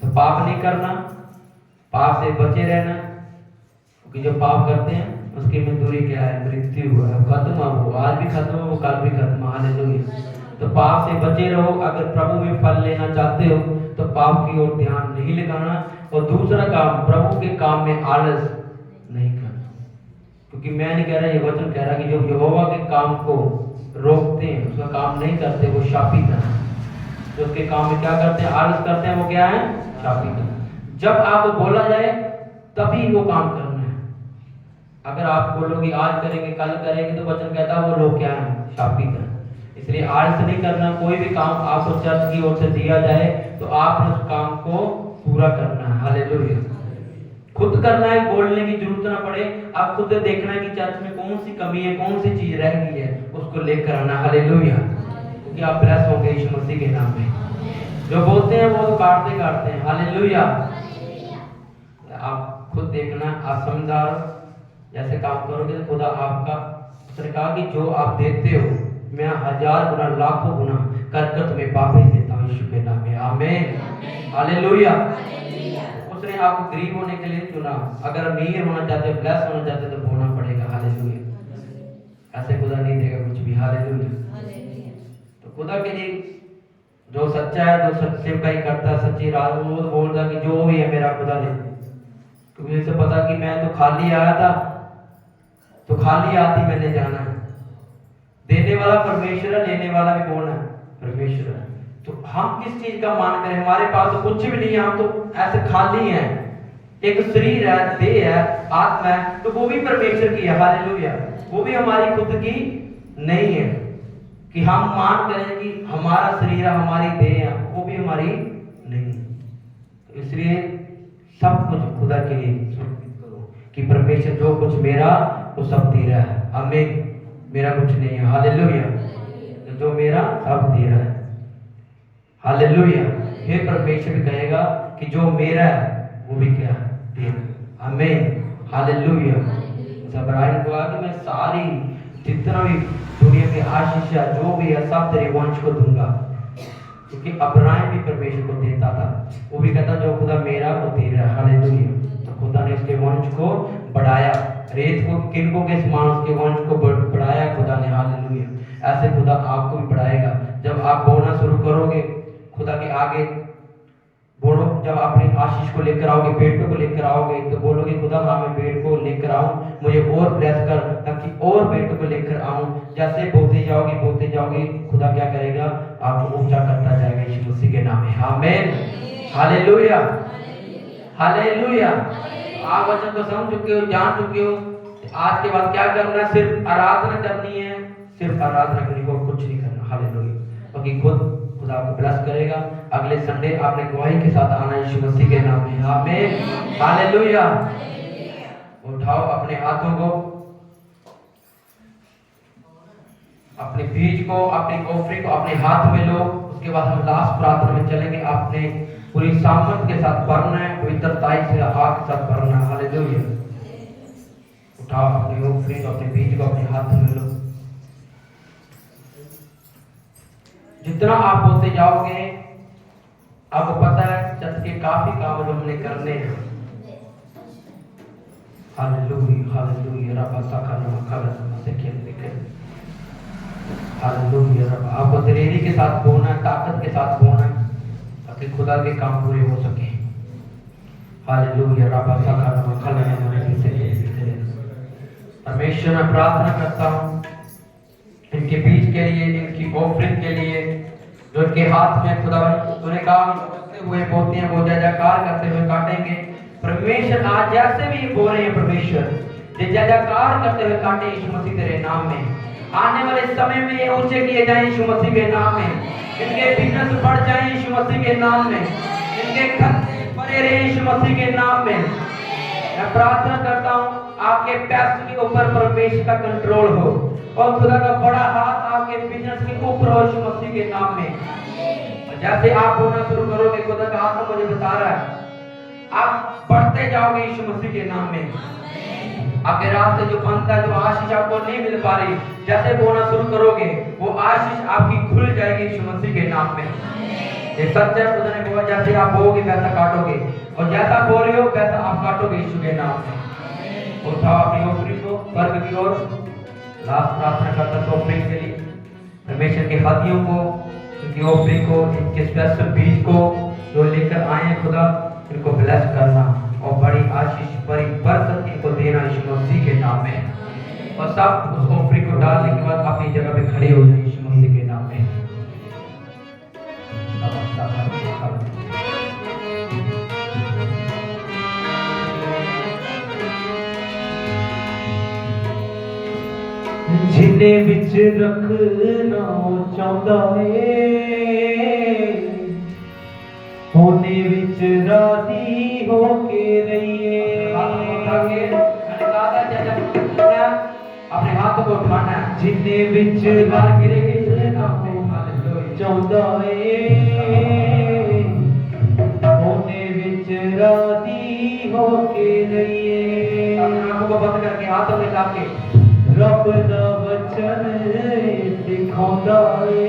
तो पाप नहीं करना, पाप से बचे रहना, क्योंकि जो पाप करते हैं उसकी मजदूरी क्या है, मृत्यु है। खत्म है, वो आज भी खत्म है, वो कल भी खत्म। हालेलुया। तो पाप से बचे रहो। अगर प्रभु में फल लेना चाहते हो तो पाप की ओर ध्यान नहीं लगाना, और दूसरा काम, प्रभु के काम में आलस नहीं करना। क्योंकि मैं नहीं कह रहा, ये वचन कह रहा कि जो यहोवा के काम को रोकते हैं, उसका काम नहीं करते, वो शापित है। जो उसके काम में क्या करते हैं, आलस करते हैं, वो क्या है, शापित है। जब आपको बोला जाए तभी वो काम करना है। अगर आप बोलोगे आज करेंगे कल करेंगे, तो वचन कहता है वो लोग क्या है, शापित है। इसलिए आलस नहीं करना। कोई भी काम आपको चर्च की ओर से दिया जाए तो आपने उस काम को पूरा करना है। हालेलुया। खुद करना है, बोलने की जरूरत ना पड़े। आप खुद देखना है कि चर्च में कौन सी कमी है, कौन सी चीज रह गई है, उसको लेकर आना। हालेलुया। क्योंकि आप ब्लेस होंगे यीशु मसीह के नाम में। जो बोलते हैं वो काटते काटते हैं। हालेलुया। आप खुद देखना, आप समझदार हो, जैसे काम करोगे तो खुदा आपका, उसने कहा कि जो आप देते हो मैं 1000 गुना, लाखों गुना कर कर तुम्हें वापस देता हूँ यीशु के नाम में, आमीन, हालेलुया। उसने आपको गरीब होने के लिए चुना। अगर अमीर होना चाहते हो, ब्लेस होना चाहते हो तो बोलना पड़ेगा हालेलुया। ऐसे खुदा नहीं देगा कुछ भी, हालेलुया। तो खुदा के लिए जो सच्चा है, जो सच्चे का ही करता है, सच्ची रात वो बोलता कि जो भी है मेरा खुदा दे। क्योंकि उसे पता कि मैं तो खाली आया था, तो खाली आती मैंने जाना है। देने वाला परमेश्वर है, लेने वाला भी कौन है? परमेश्वर है। तो हम किस चीज का मान करें? हमारे पास तो कुछ भी नहीं है, हम तो ऐसे खाली हैं। एक शरीर है, देह है, आत्मा है, तो वो भी परमेश्वर की है, हालेलुया। वो भी हमारी खुद की नहीं है कि हम मान करें कि हमारा शरीर है, हमारी देह है, वो भी हमारी नहीं है। तो इसलिए सब कुछ खुदा के लिए समर्पित करो कि परमेश्वर जो कुछ मेरा वो सब दे रहा है, आमीन। मेरा कुछ नहीं है, हालेलुया। तो जो मेरा सब दे रहा है, हालेलुया। फिर परमेश्वर भी कहेगा कि जो मेरा है वो भी क्या दे रहा है, आमीन, हालेलुया। इब्राहिम को कि मैं सारी जितना भी दुनिया की आशीष है, जो भी है, सब तेरे वंश को दूंगा। क्योंकि अब्राहम भी परमेश्वर को देता था, वो भी कहता जो खुदा मेरा वो दे रहा है, हालेलुया। तो खुदा ने उसके वंश को बढ़ाया, रेत को किनको के समान उसके वंश को बढ़ाया खुदा ने, हालेलुया। ऐसे खुदा आपको भी बढ़ाएगा। जब आप बोलना शुरू करोगे खुदा के आगे, बोलो, जब अपनी आशीष को लेकर आओगे, बेटों को लेकर आओगे, तो बोलोगे खुदा हाँ मैं बेट को लेकर आऊं, मुझे और ब्लेस कर ताकि और बेटों को लेकर आऊं। जैसे बोलते जाओगे खुदा क्या करेगा? आपको ऊंचा करता जाएगा यीशु मसीह के नाम में, आमीन, हालेलुया, हालेलुया। आप वचन को समझ चुके हो, जान चुके हो। आज के बाद क्या करना है? सिर्फ आराधना करनी है, सिर्फ आराधना करनी हो, कुछ नहीं करना, हालेलुया। क्योंकि खुदा आपको ब्लेस करेगा। अगले संडे आपने गवाही के साथ आना यीशु मसीह के नाम में, आमीन, हालेलुया। उठाओ अपने हाथों को, अपने बीज को, अपनी ऑफरिंग को अपने हाथ में लो। उसके बाद हम लास्ट प्रार्थना में चलेंगे। आपने पूरी सामर्थ के साथ भरना है, पवित्रता से आग के साथ भरना है, हालेलुया। उठाओ अपनी ऑफरिंग, अपने बीज को अपने हाथ में लो। जितना आप होते जाओगे आपको पता है चर्च के काफी काम जो हमने करने हैं, हालेलुया, हालेलुया। रब साखा नाम खाला से खेल लिखे, हालेलुया। रब आपको दिलेरी के साथ बोलना है, ताकत के साथ बोलना है ताकि खुदा के काम पूरे हो सके, हालेलुया। रब साखा नाम खाला से खेल। परमेश्वर मैं प्रार्थना करता हूँ इनके बीच के लिए, इनकी ऑफरिंग के लिए, जो इनके हाथ में खुदा तूने कहा बोलते हुए बोलते हैं, वो जय जयकार करते हुए काटेंगे। परमेश्वर आज जैसे भी बोल रहे हैं परमेश्वर, ये जय जयकार करते हुए काटे यीशु मसीह तेरे नाम में। आने वाले समय में ये ऊंचे किए जाए यीशु मसीह के नाम में, इनके बिजनेस बढ़ जाए यीशु मसीह के नाम में, इनके खर्चे भरे रहे यीशु मसीह के नाम में। मैं प्रार्थना करता हूँ आपके पैसे के ऊपर परमेश्वर का कंट्रोल हो और खुदा का बड़ा हाथ आपके बिजनेस के ऊपर हो यीशु मसीह के नाम में। जैसे आप बोलना शुरू करोगे खुदा का हाथ मुझे बता रहा है, आप बढ़ते जाओगे यीशु मसीह के नाम में। आपके रास्ते जो बंद है, जो आशीष आपको नहीं मिल पा रही, जैसे बोलना शुरू करोगे वो आशीष आपकी खुल जाएगी यीशु मसीह के नाम में। ये सच है, खुदा ने बोला जैसे आप बोओगे वैसा काटोगे, और जैसा बोल रहे हो वैसा आप काटोगे यीशु के नाम में। उठाओ अपनी ऑफरिंग को स्वर्ग की ओर। लास्ट प्रार्थना करता हूं ऑफरिंग के लिए, परमेश्वर के हाथियों को, इनकी ऑफरिंग को, इनके स्पेशल बीज को जो लेकर आए हैं खुदा, इनको ब्लेस करना और बड़ी आशीष, बड़ी बरकत इनको देना यीशु मसीह के नाम में। और सब उस ऑफरिंग को डालने के बाद अपनी जगह पे खड़े हो जाए यीशु मसीह के नाम में। जिन्हें विच रखना चाहता है, होने विच राजी होके रहिए। अपने हाथ को उठाना है, जिन्हें विच रखना चाहता है, होने विच राजी होके रहिए। आंखों को बंद करके हाथों में लाके रब दा वचन सिखांदा है,